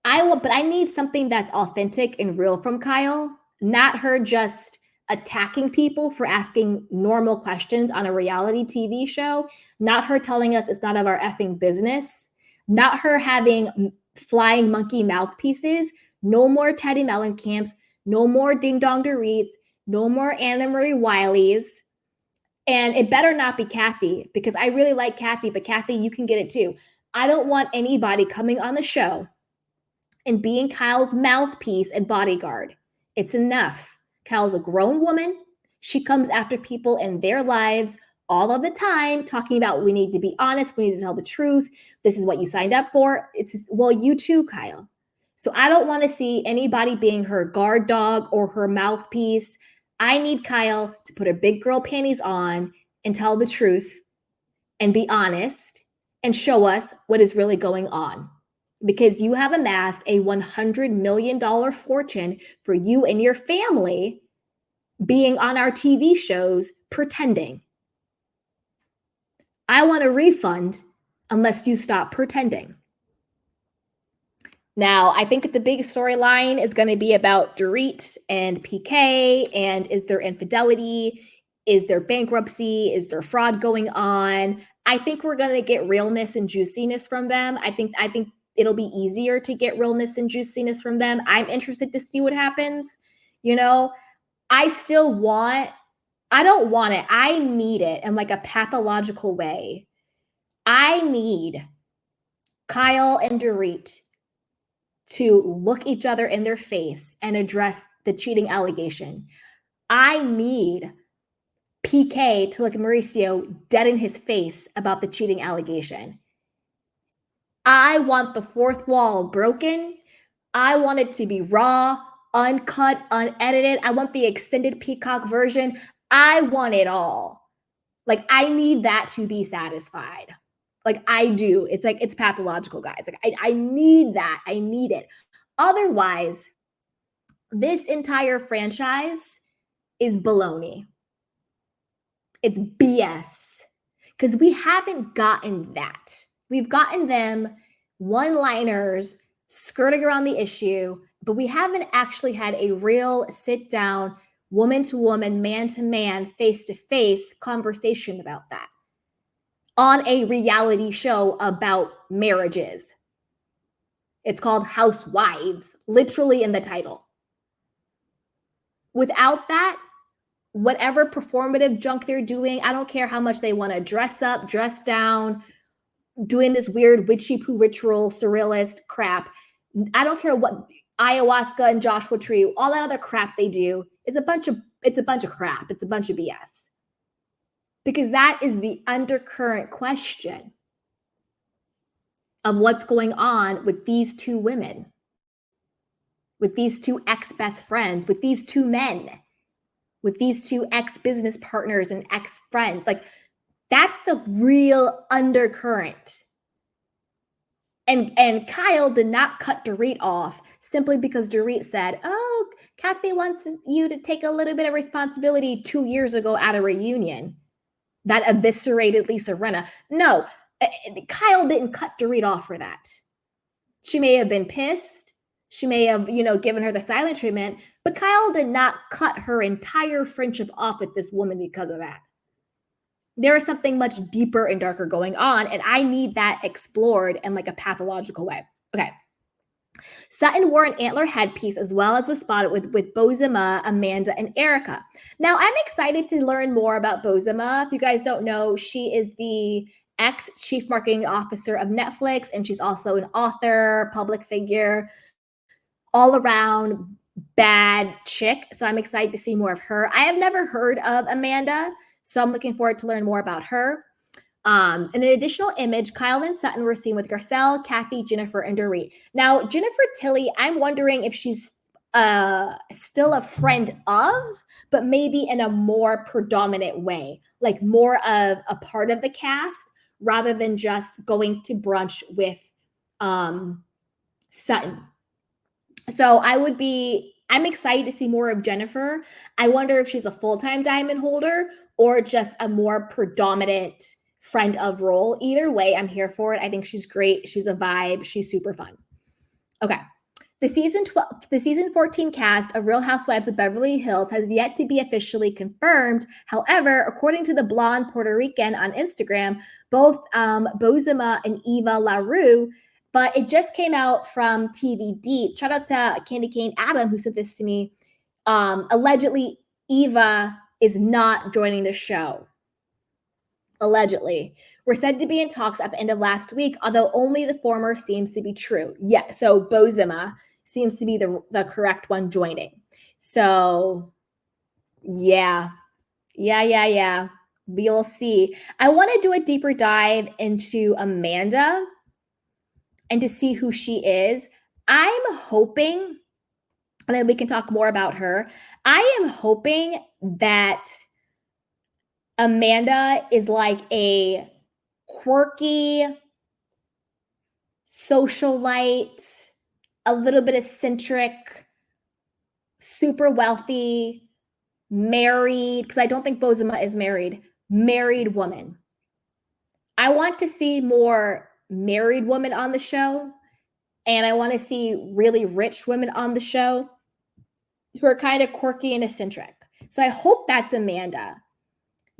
[SPEAKER 1] But I need something that's authentic and real from Kyle, not her just attacking people for asking normal questions on a reality TV show, not her telling us it's none of our effing business, not her having flying monkey mouthpieces, no more Teddy Mellencamp's, no more Ding Dong Dorits, no more Anna Marie Wiley's, and it better not be Kathy, because I really like Kathy, but Kathy, you can get it too. I don't want anybody coming on the show and being Kyle's mouthpiece and bodyguard. It's enough. Kyle's a grown woman. She comes after people in their lives all of the time, talking about we need to be honest, we need to tell the truth. This is what you signed up for. Well, you too, Kyle. So I don't want to see anybody being her guard dog or her mouthpiece. I need Kyle to put her big girl panties on and tell the truth and be honest and show us what is really going on. Because you have amassed a $100 million fortune for you and your family being on our TV shows pretending. I want a refund unless you stop pretending. Now, I think the big storyline is going to be about Dorit and PK, and is there infidelity? Is there bankruptcy? Is there fraud going on? I think we're going to get realness and juiciness from them. I think it'll be easier to get realness and juiciness from them. I'm interested to see what happens. I don't want it. I need it in like a pathological way. I need Kyle and Dorit to look each other in their face and address the cheating allegation. I need PK to look at Mauricio dead in his face about the cheating allegation. I want the fourth wall broken. I want it to be raw, uncut, unedited. I want the extended Peacock version. I want it all. Like, I need that to be satisfied. Like, I do. It's like, it's pathological, guys. Like, I need that. I need it. Otherwise, this entire franchise is baloney. It's BS. Because we haven't gotten that. We've gotten them one-liners skirting around the issue, but we haven't actually had a real sit down. woman to woman, man to man, face to face conversation about that on a reality show about marriages. It's called Housewives, literally in the title. Without that, whatever performative junk they're doing, I don't care how much they want to dress up, dress down, doing this weird witchy poo ritual, surrealist crap. I don't care what ayahuasca and Joshua Tree, all that other crap they do is a bunch of crap. It's a bunch of BS. Because that is the undercurrent question of what's going on with these two women, with these two ex-best friends, with these two men, with these two ex-business partners and ex-friends. Like, that's the real undercurrent. And Kyle did not cut Dorit off simply because Dorit said, oh, Kathy wants you to take a little bit of responsibility 2 years ago at a reunion that eviscerated Lisa Rinna. No, Kyle didn't cut Dorit off for that. She may have been pissed. She may have, given her the silent treatment, but Kyle did not cut her entire friendship off with this woman because of that. There is something much deeper and darker going on, and I need that explored in like a pathological way. Okay. Sutton wore an antler headpiece as well as was spotted with Bozema, Amanda, and Erica. Now, I'm excited to learn more about Bozema. If you guys don't know, she is the ex-chief marketing officer of Netflix, and she's also an author, public figure, all around bad chick. So I'm excited to see more of her. I have never heard of Amanda, so I'm looking forward to learn more about her. In an additional image, Kyle and Sutton were seen with Garcelle, Kathy, Jennifer, and Dorit. Now, Jennifer Tilly, I'm wondering if she's still a friend of, but maybe in a more predominant way, like more of a part of the cast rather than just going to brunch with Sutton. So I'm excited to see more of Jennifer. I wonder if she's a full-time diamond holder or just a more predominant friend of role. Either way, I'm here for it. I think she's great. She's a vibe. She's super fun. Okay. The season 14 cast of Real Housewives of Beverly Hills has yet to be officially confirmed. However, according to the blonde Puerto Rican on Instagram, both Bozema and Eva LaRue, but it just came out from TVD. Shout out to Candy Cane Adam who sent this to me. Allegedly, Eva is not joining the show. Allegedly. We're said to be in talks at the end of last week, although only the former seems to be true. Yeah, so Bozema seems to be the correct one joining. So, yeah. We'll see. I want to do a deeper dive into Amanda and to see who she is. I'm hoping, and then we can talk more about her. I am hoping that Amanda is like a quirky socialite, a little bit eccentric, super wealthy, married, because I don't think Bozema is married woman. I want to see more married women on the show, and I want to see really rich women on the show who are kind of quirky and eccentric. So I hope that's Amanda.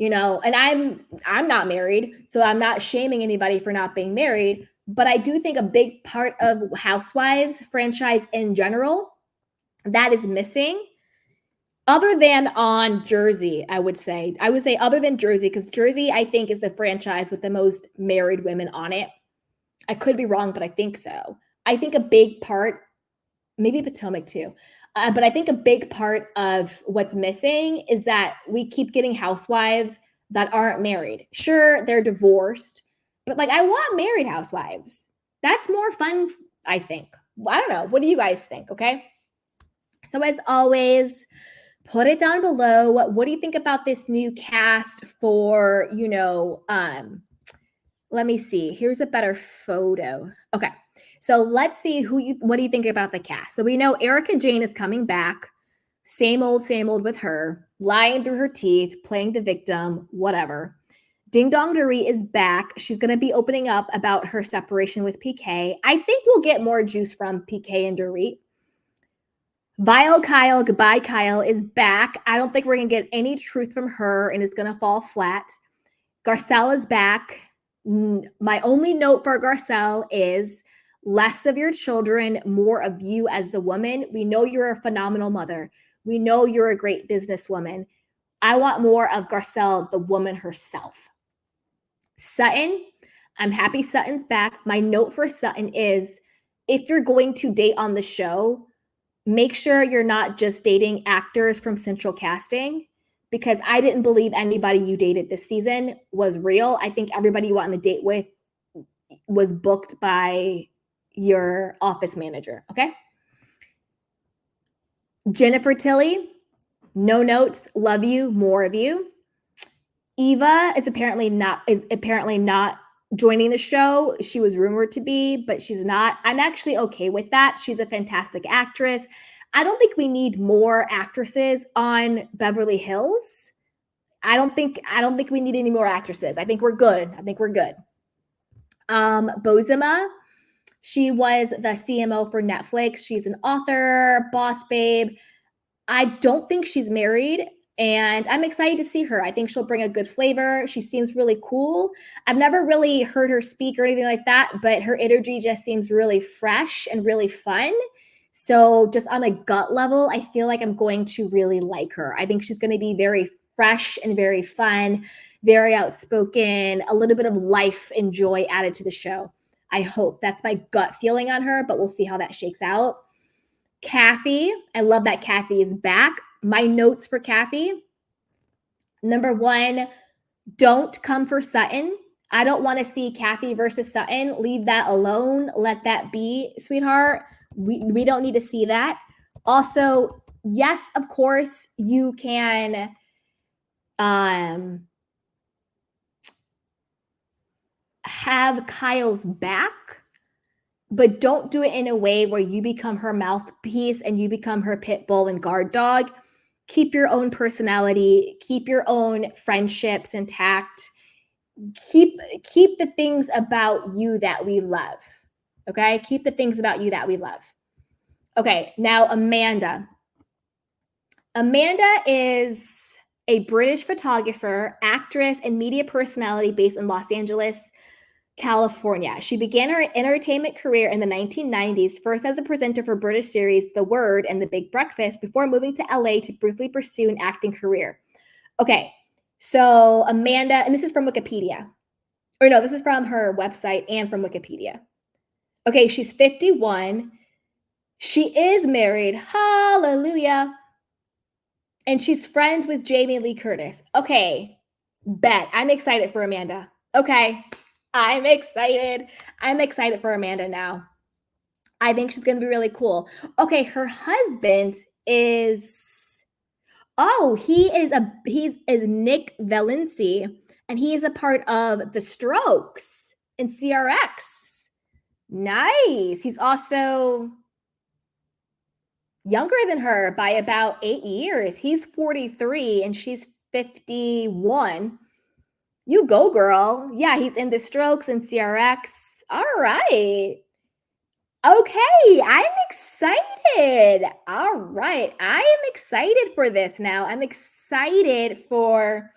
[SPEAKER 1] And I'm not married, so I'm not shaming anybody for not being married, but I do think a big part of Housewives franchise in general that is missing, other than on Jersey, I would say other than Jersey, because Jersey, I think, is the franchise with the most married women on it. I could be wrong, but I think so. I think a big part, maybe Potomac too, but I think a big part of what's missing is that we keep getting housewives that aren't married. Sure, they're divorced, but like I want married housewives. That's more fun, I think. I don't know. What do you guys think? Okay. So as always, put it down below. What do you think about this new cast for, let me see. Here's a better photo. Okay. So let's see what do you think about the cast? So we know Erica Jane is coming back. Same old with her, lying through her teeth, playing the victim, whatever. Ding Dong Dorit is back. She's going to be opening up about her separation with PK. I think we'll get more juice from PK and Dorit. Vile Kyle, goodbye Kyle, is back. I don't think we're going to get any truth from her, and it's going to fall flat. Garcelle is back. My only note for Garcelle is less of your children, more of you as the woman. We know you're a phenomenal mother. We know you're a great businesswoman. I want more of Garcelle, the woman herself. Sutton, I'm happy Sutton's back. My note for Sutton is if you're going to date on the show, make sure you're not just dating actors from Central Casting, because I didn't believe anybody you dated this season was real. I think everybody you went on the date with was booked by your office manager, okay? Jennifer Tilly, no notes, love you, more of you. Eva is apparently not joining the show. She was rumored to be, but she's not. I'm actually okay with that. She's a fantastic actress. I don't think we need more actresses on Beverly Hills. I don't think we need any more actresses. I think we're good. Bozema, she was the CMO for Netflix. She's an author, boss babe. I don't think she's married, and I'm excited to see her. I think she'll bring a good flavor. She seems really cool. I've never really heard her speak or anything like that, but her energy just seems really fresh and really fun. So just on a gut level, I feel like I'm going to really like her. I think she's going to be very fresh and very fun, very outspoken, a little bit of life and joy added to the show. I hope. That's my gut feeling on her, but we'll see how that shakes out. Kathy, I love that Kathy is back. My notes for Kathy: number one, don't come for Sutton. I don't want to see Kathy versus Sutton. Leave that alone. Let that be, sweetheart. We don't need to see that. Also, yes, of course, you can have Kyle's back, but don't do it in a way where you become her mouthpiece and you become her pit bull and guard dog. Keep your own personality, keep your own friendships intact. Keep the things about you that we love. Okay? Keep the things about you that we love. Okay, now Amanda. Amanda is a British photographer, actress, and media personality based in Los Angeles, California. She began her entertainment career in the 1990s, first as a presenter for British series The Word and The Big Breakfast, before moving to LA to briefly pursue an acting career. Okay, so Amanda, and this is from Wikipedia. Or no, this is from her website and from Wikipedia. Okay, she's 51. She is married. Hallelujah. And she's friends with Jamie Lee Curtis. Okay, bet. I'm excited for Amanda. Okay, I'm excited. I'm excited for Amanda now. I think she's going to be really cool. Okay, her husband is, he's Nick Valenci, and he is a part of The Strokes and CRX. Nice. He's also younger than her by about 8 years. He's 43 and she's 51. You go, girl. Yeah, he's in The Strokes and CRX. All right. Okay, I'm excited. All right. I am excited for this now. I'm excited for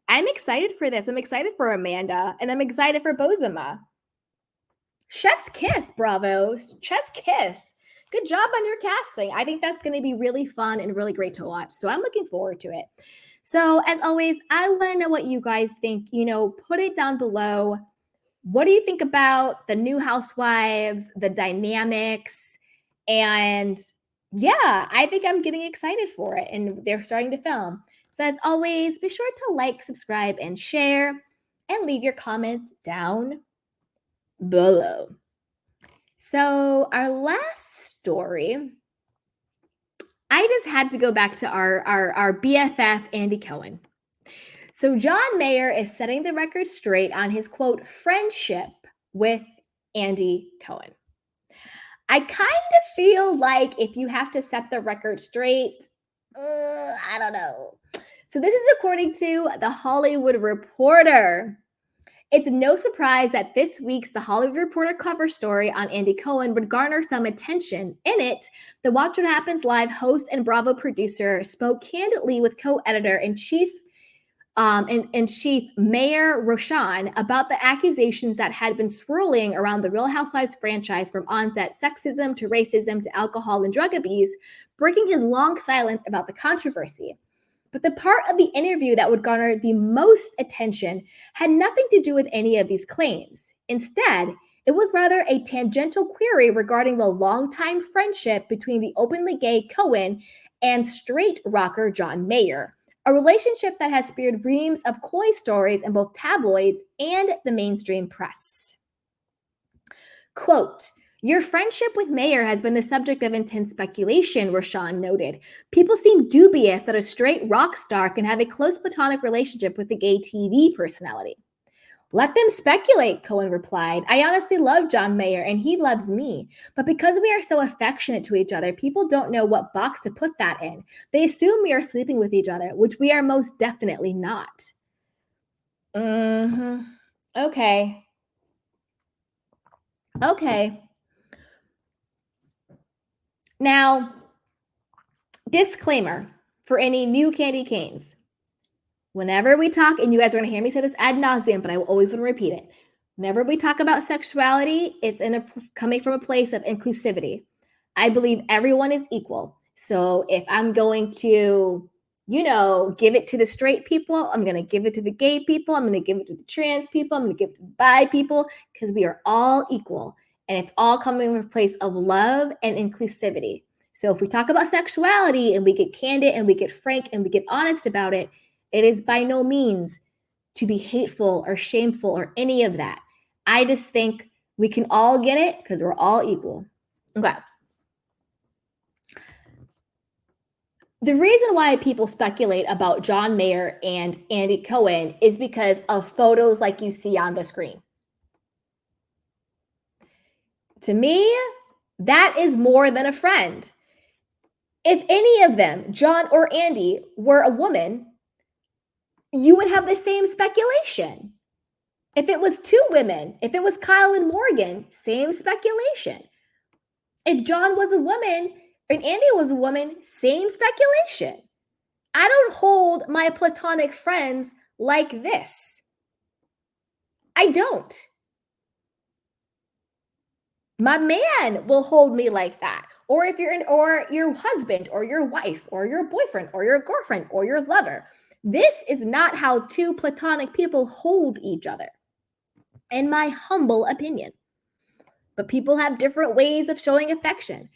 [SPEAKER 1] this. I'm excited for Amanda, and I'm excited for Bozema. Chef's kiss, bravo. Chef's kiss. Good job on your casting. I think that's going to be really fun and really great to watch. So I'm looking forward to it. So as always, I want to know what you guys think. Put it down below. What do you think about the new housewives, the dynamics? And yeah, I think I'm getting excited for it, and they're starting to film. So as always, be sure to like, subscribe, and share, and leave your comments down below. So our last story, I just had to go back to our BFF, Andy Cohen. So John Mayer is setting the record straight on his, quote, friendship with Andy Cohen. I kind of feel like if you have to set the record straight, I don't know. So this is according to The Hollywood Reporter. It's no surprise that this week's The Hollywood Reporter cover story on Andy Cohen would garner some attention. In it, the Watch What Happens Live host and Bravo producer spoke candidly with co-editor-in-chief Mayor Roshan about the accusations that had been swirling around the Real Housewives franchise, from on-set sexism to racism to alcohol and drug abuse, breaking his long silence about the controversy. But the part of the interview that would garner the most attention had nothing to do with any of these claims. Instead, it was rather a tangential query regarding the longtime friendship between the openly gay Cohen and straight rocker John Mayer, a relationship that has speared reams of coy stories in both tabloids and the mainstream press. Quote, "Your friendship with Mayer has been the subject of intense speculation," Roshan noted. "People seem dubious that a straight rock star can have a close platonic relationship with a gay TV personality." "Let them speculate," Cohen replied. "I honestly love John Mayer and he loves me. But because we are so affectionate to each other, people don't know what box to put that in. They assume we are sleeping with each other, which we are most definitely not." Okay. Now, disclaimer for any new candy canes. Whenever we talk, and you guys are going to hear me say this ad nauseum, but I will always want to repeat it. Whenever we talk about sexuality, it's coming from a place of inclusivity. I believe everyone is equal. So if I'm going to, give it to the straight people, I'm going to give it to the gay people, I'm going to give it to the trans people, I'm going to give it to the bi people, because we are all equal. And it's all coming from a place of love and inclusivity. So if we talk about sexuality and we get candid and we get frank and we get honest about it, it is by no means to be hateful or shameful or any of that. I just think we can all get it because we're all equal. Okay. The reason why people speculate about John Mayer and Andy Cohen is because of photos like you see on the screen. To me, that is more than a friend. If any of them, John or Andy, were a woman, you would have the same speculation. If it was two women, if it was Kyle and Morgan, same speculation. If John was a woman and Andy was a woman, same speculation. I don't hold my platonic friends like this. I don't. My man will hold me like that. Or if or your husband or your wife or your boyfriend or your girlfriend or your lover. This is not how two platonic people hold each other, in my humble opinion. But people have different ways of showing affection.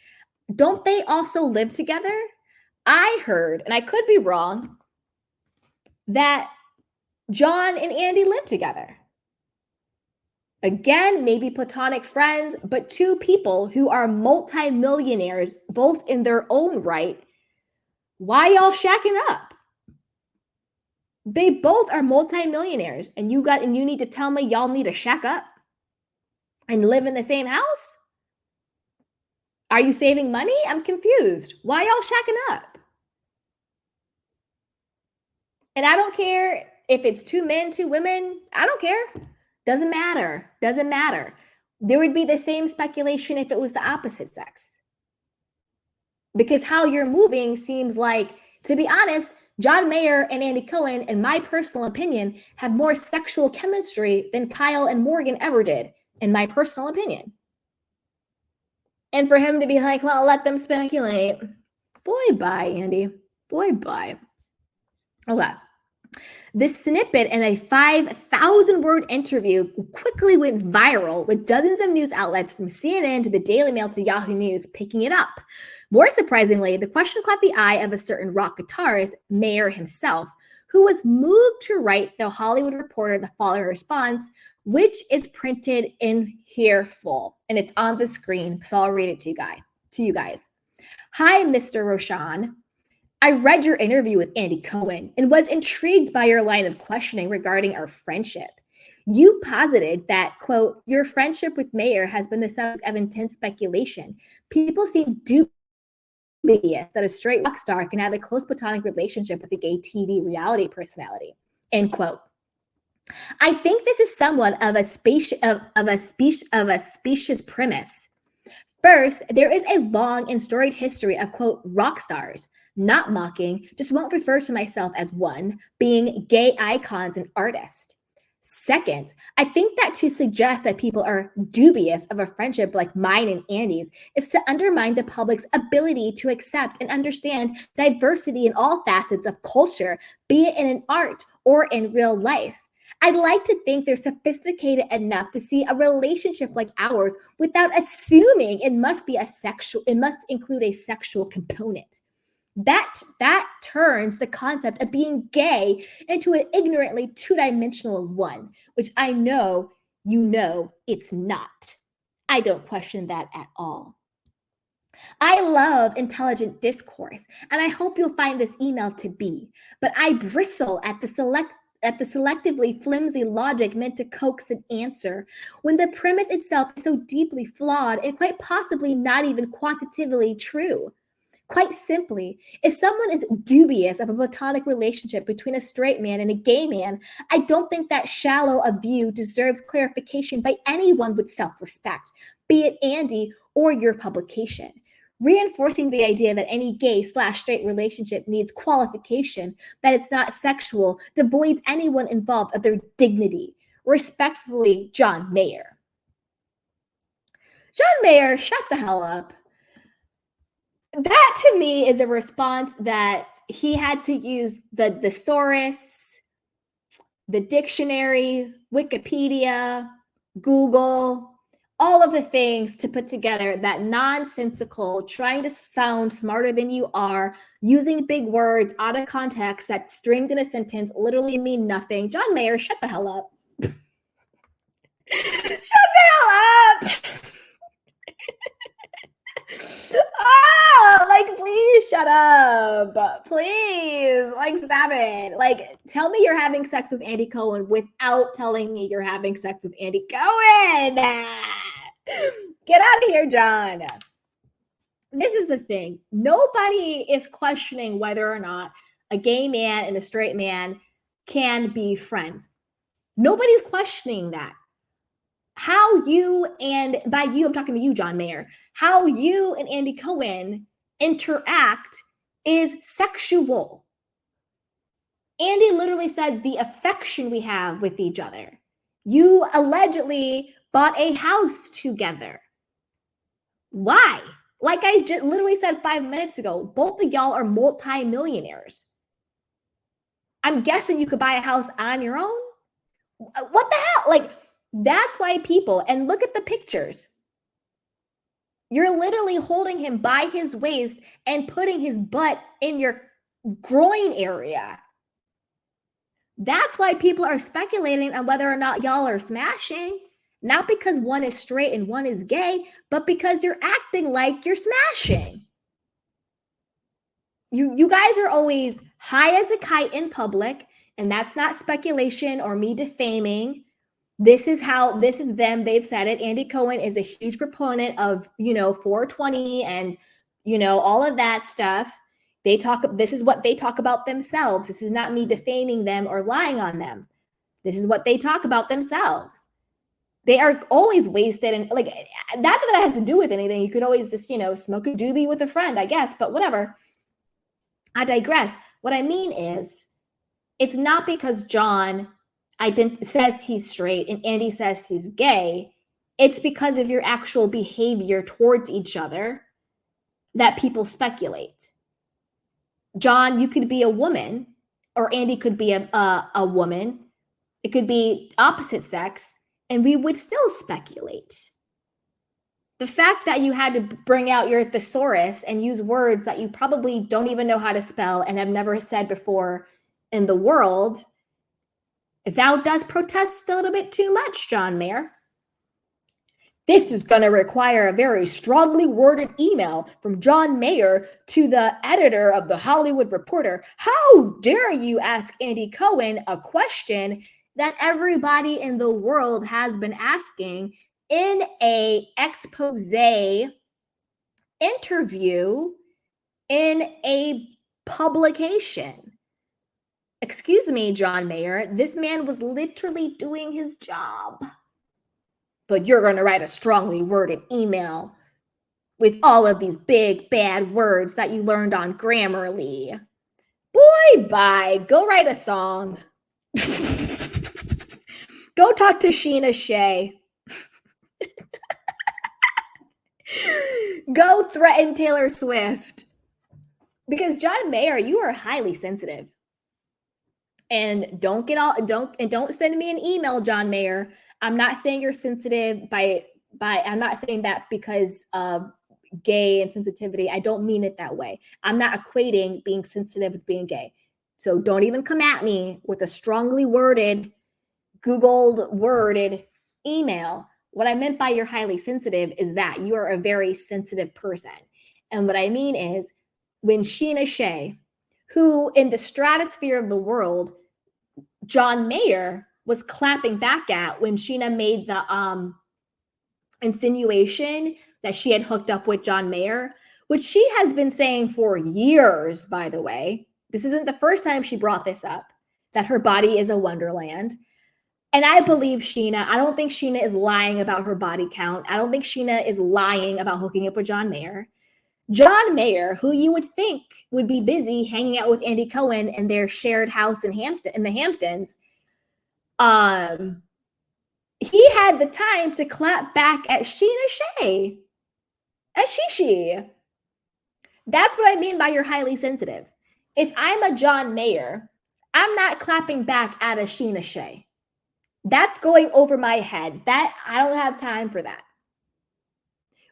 [SPEAKER 1] Don't they also live together? I heard, and I could be wrong, that John and Andy live together. Again, maybe platonic friends, but two people who are multimillionaires, both in their own right. Why y'all shacking up? They both are multimillionaires, and you need to tell me y'all need to shack up and live in the same house? Are you saving money? I'm confused. Why y'all shacking up? And I don't care if it's two men, two women. I don't care. Doesn't matter. Doesn't matter. There would be the same speculation if it was the opposite sex. Because how you're moving seems like, to be honest, John Mayer and Andy Cohen, in my personal opinion, have more sexual chemistry than Kyle and Morgan ever did, in my personal opinion. And for him to be like, well, let them speculate. Boy, bye, Andy. Boy, bye. Okay. This snippet in a 5,000-word interview quickly went viral, with dozens of news outlets from CNN to the Daily Mail to Yahoo News picking it up. More surprisingly, the question caught the eye of a certain rock guitarist, Mayer himself, who was moved to write The Hollywood Reporter the following response, which is printed in here full, and it's on the screen, so I'll read it to you guys. "Hi, Mr. Roshan. I read your interview with Andy Cohen and was intrigued by your line of questioning regarding our friendship. You posited that, quote, your friendship with Mayer has been the subject of intense speculation. People seem dubious that a straight rock star can have a close platonic relationship with a gay TV reality personality," end quote. I think this is somewhat of a specious premise. First, there is a long and storied history of, quote, rock stars, not mocking, just won't refer to myself as one, being gay icons and artists. Second, I think that to suggest that people are dubious of a friendship like mine and Andy's is to undermine the public's ability to accept and understand diversity in all facets of culture, be it in an art or in real life. I'd like to think they're sophisticated enough to see a relationship like ours without assuming it must include a sexual component. That turns the concept of being gay into an ignorantly two-dimensional one, which I know you know it's not. I don't question that at all. I love intelligent discourse, and I hope you'll find this email to be, but I bristle at the selectively flimsy logic meant to coax an answer when the premise itself is so deeply flawed and quite possibly not even quantitatively true. Quite simply, if someone is dubious of a platonic relationship between a straight man and a gay man, I don't think that shallow a view deserves clarification by anyone with self-respect, be it Andy or your publication. Reinforcing the idea that any gay/straight relationship needs qualification, that it's not sexual, devoids anyone involved of their dignity. Respectfully, John Mayer. John Mayer, shut the hell up. That to me is a response that he had to use the thesaurus, the dictionary, Wikipedia, Google, all of the things to put together that nonsensical, trying to sound smarter than you are, using big words out of context that stringed in a sentence literally mean nothing. John Mayer, shut the hell up. Shut the hell up. Oh, like, please shut up. Please, like, stop it. Like, tell me you're having sex with Andy Cohen without telling me you're having sex with Andy Cohen. Get out of here, John. This is the thing. Nobody is questioning whether or not a gay man and a straight man can be friends. Nobody's questioning that. How you, and by you, I'm talking to you, John Mayer, how you and Andy Cohen interact is sexual. Andy literally said the affection we have with each other. You allegedly bought a house together. Why? Like I just literally said 5 minutes ago, both of y'all are multi-millionaires. I'm guessing you could buy a house on your own. What the hell? Like, that's why people, and look at the pictures. You're literally holding him by his waist and putting his butt in your groin area. That's why people are speculating on whether or not y'all are smashing. Not because one is straight and one is gay, but because you're acting like you're smashing. You guys are always high as a kite in public, and that's not speculation or me defaming. This is them. They've said it. Andy Cohen is a huge proponent of, 420 and, all of that stuff. This is what they talk about themselves. This is not me defaming them or lying on them. This is what they talk about themselves. They are always wasted, and like, not that has to do with anything. You could always just, smoke a doobie with a friend, I guess, but whatever. I digress. What I mean is, it's not because John says he's straight and Andy says he's gay. It's because of your actual behavior towards each other that people speculate. John, you could be a woman, or Andy could be a woman. It could be opposite sex, and we would still speculate. The fact that you had to bring out your thesaurus and use words that you probably don't even know how to spell and have never said before in the world, thou does protest a little bit too much, John Mayer. This is going to require a very strongly worded email from John Mayer to the editor of The Hollywood Reporter. How dare you ask Andy Cohen a question that everybody in the world has been asking in a expose interview in a publication? Excuse me, John Mayer, this man was literally doing his job. But you're going to write a strongly worded email with all of these big, bad words that you learned on Grammarly. Boy, bye. Go write a song. Go talk to Sheena Shea. Go threaten Taylor Swift. Because John Mayer, you are highly sensitive. And don't send me an email, John Mayer. I'm not saying you're sensitive by I'm not saying that because of gay and sensitivity. I don't mean it that way. I'm not equating being sensitive with being gay. So don't even come at me with a strongly worded, Googled worded email. What I meant by you're highly sensitive is that you are a very sensitive person. And what I mean is when Sheena Shea, who in the stratosphere of the world, John Mayer was clapping back at when Sheena made the insinuation that she had hooked up with John Mayer, which she has been saying for years, by the way. This isn't the first time she brought this up, that her body is a wonderland. And I believe Sheena. I don't think Sheena is lying about her body count. I don't think Sheena is lying about hooking up with John Mayer. John Mayer, who you would think would be busy hanging out with Andy Cohen in their shared house in the Hamptons, he had the time to clap back at Sheena Shea, at Shishi. That's what I mean by you're highly sensitive. If I'm a John Mayer, I'm not clapping back at a Sheena Shea. That's going over my head. That I don't have time for that.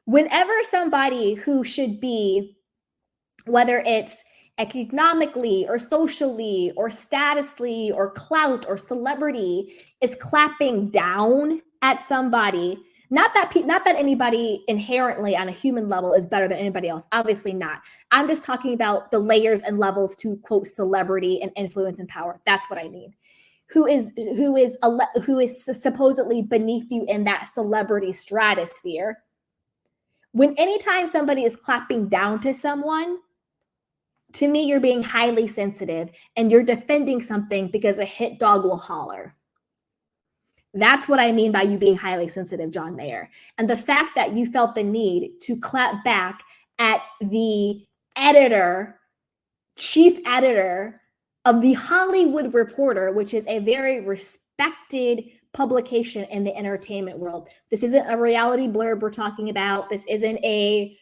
[SPEAKER 1] Whenever somebody who should be, whether it's economically or socially or statusly or clout or celebrity, is clapping down at somebody, not that anybody inherently on a human level is better than anybody else, obviously not. I'm just talking about the layers and levels to quote celebrity and influence and power. That's what I mean. Who is supposedly beneath you in that celebrity stratosphere. When anytime somebody is clapping down to someone, to me, you're being highly sensitive and you're defending something because a hit dog will holler. That's what I mean by you being highly sensitive, John Mayer. And the fact that you felt the need to clap back at the chief editor of the Hollywood Reporter, which is a very respected publication in the entertainment world. This isn't a reality blurb we're talking about. This isn't a,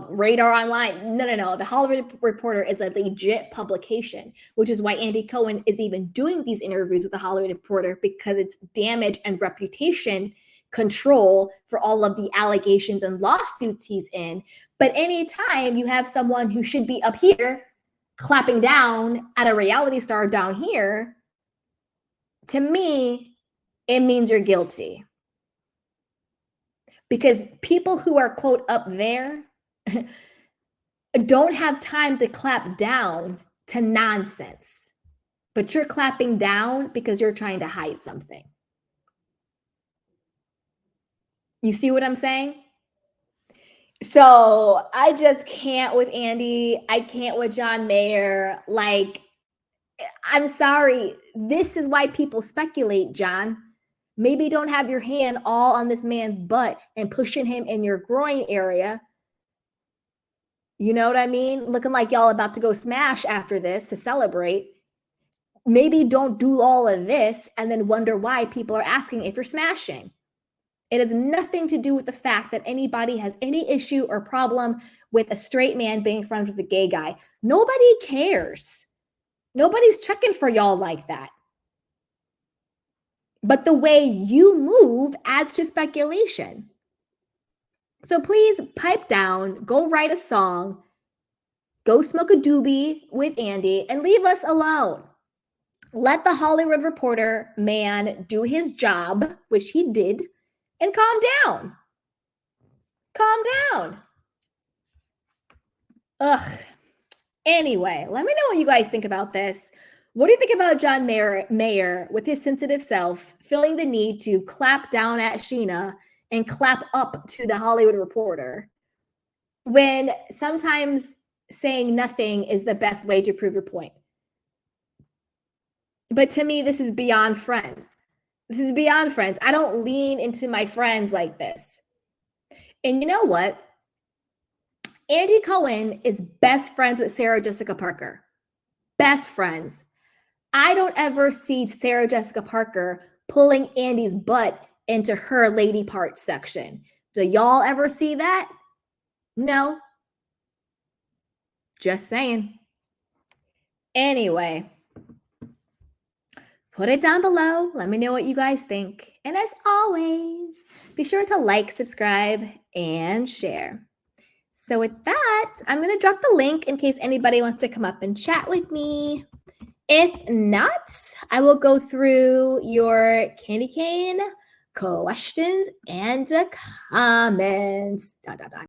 [SPEAKER 1] Radar Online. No. The Hollywood Reporter is a legit publication, which is why Andy Cohen is even doing these interviews with the Hollywood Reporter, because it's damage and reputation control for all of the allegations and lawsuits he's in. But anytime you have someone who should be up here clapping down at a reality star down here, to me, it means you're guilty. Because people who are, quote, up there don't have time to clap down to nonsense. But you're clapping down because you're trying to hide something. You see what I'm saying? So I just can't with Andy. I can't with John Mayer. Like, I'm sorry. This is why people speculate, John. Maybe don't have your hand all on this man's butt and pushing him in your groin area. You know what I mean? Looking like y'all about to go smash after this to celebrate. Maybe don't do all of this and then wonder why people are asking if you're smashing. It has nothing to do with the fact that anybody has any issue or problem with a straight man being friends with a gay guy. Nobody cares. Nobody's checking for y'all like that. But the way you move adds to speculation. So please pipe down, go write a song, go smoke a doobie with Andy, and leave us alone. Let the Hollywood Reporter man do his job, which he did, and calm down. Calm down. Ugh. Anyway, let me know what you guys think about this. What do you think about John Mayer with his sensitive self feeling the need to clap down at Sheena and clap up to the Hollywood Reporter when sometimes saying nothing is the best way to prove your point. But to me, this is beyond friends. This is beyond friends. I don't lean into my friends like this. And you know what? Andy Cohen is best friends with Sarah Jessica Parker. Best friends. I don't ever see Sarah Jessica Parker pulling Andy's butt into her lady parts section. Do y'all ever see that? No. Just saying. Anyway, put it down below. Let me know what you guys think. And as always, be sure to like, subscribe, and share. So with that, I'm going to drop the link in case anybody wants to come up and chat with me. If not, I will go through your candy cane questions and comments.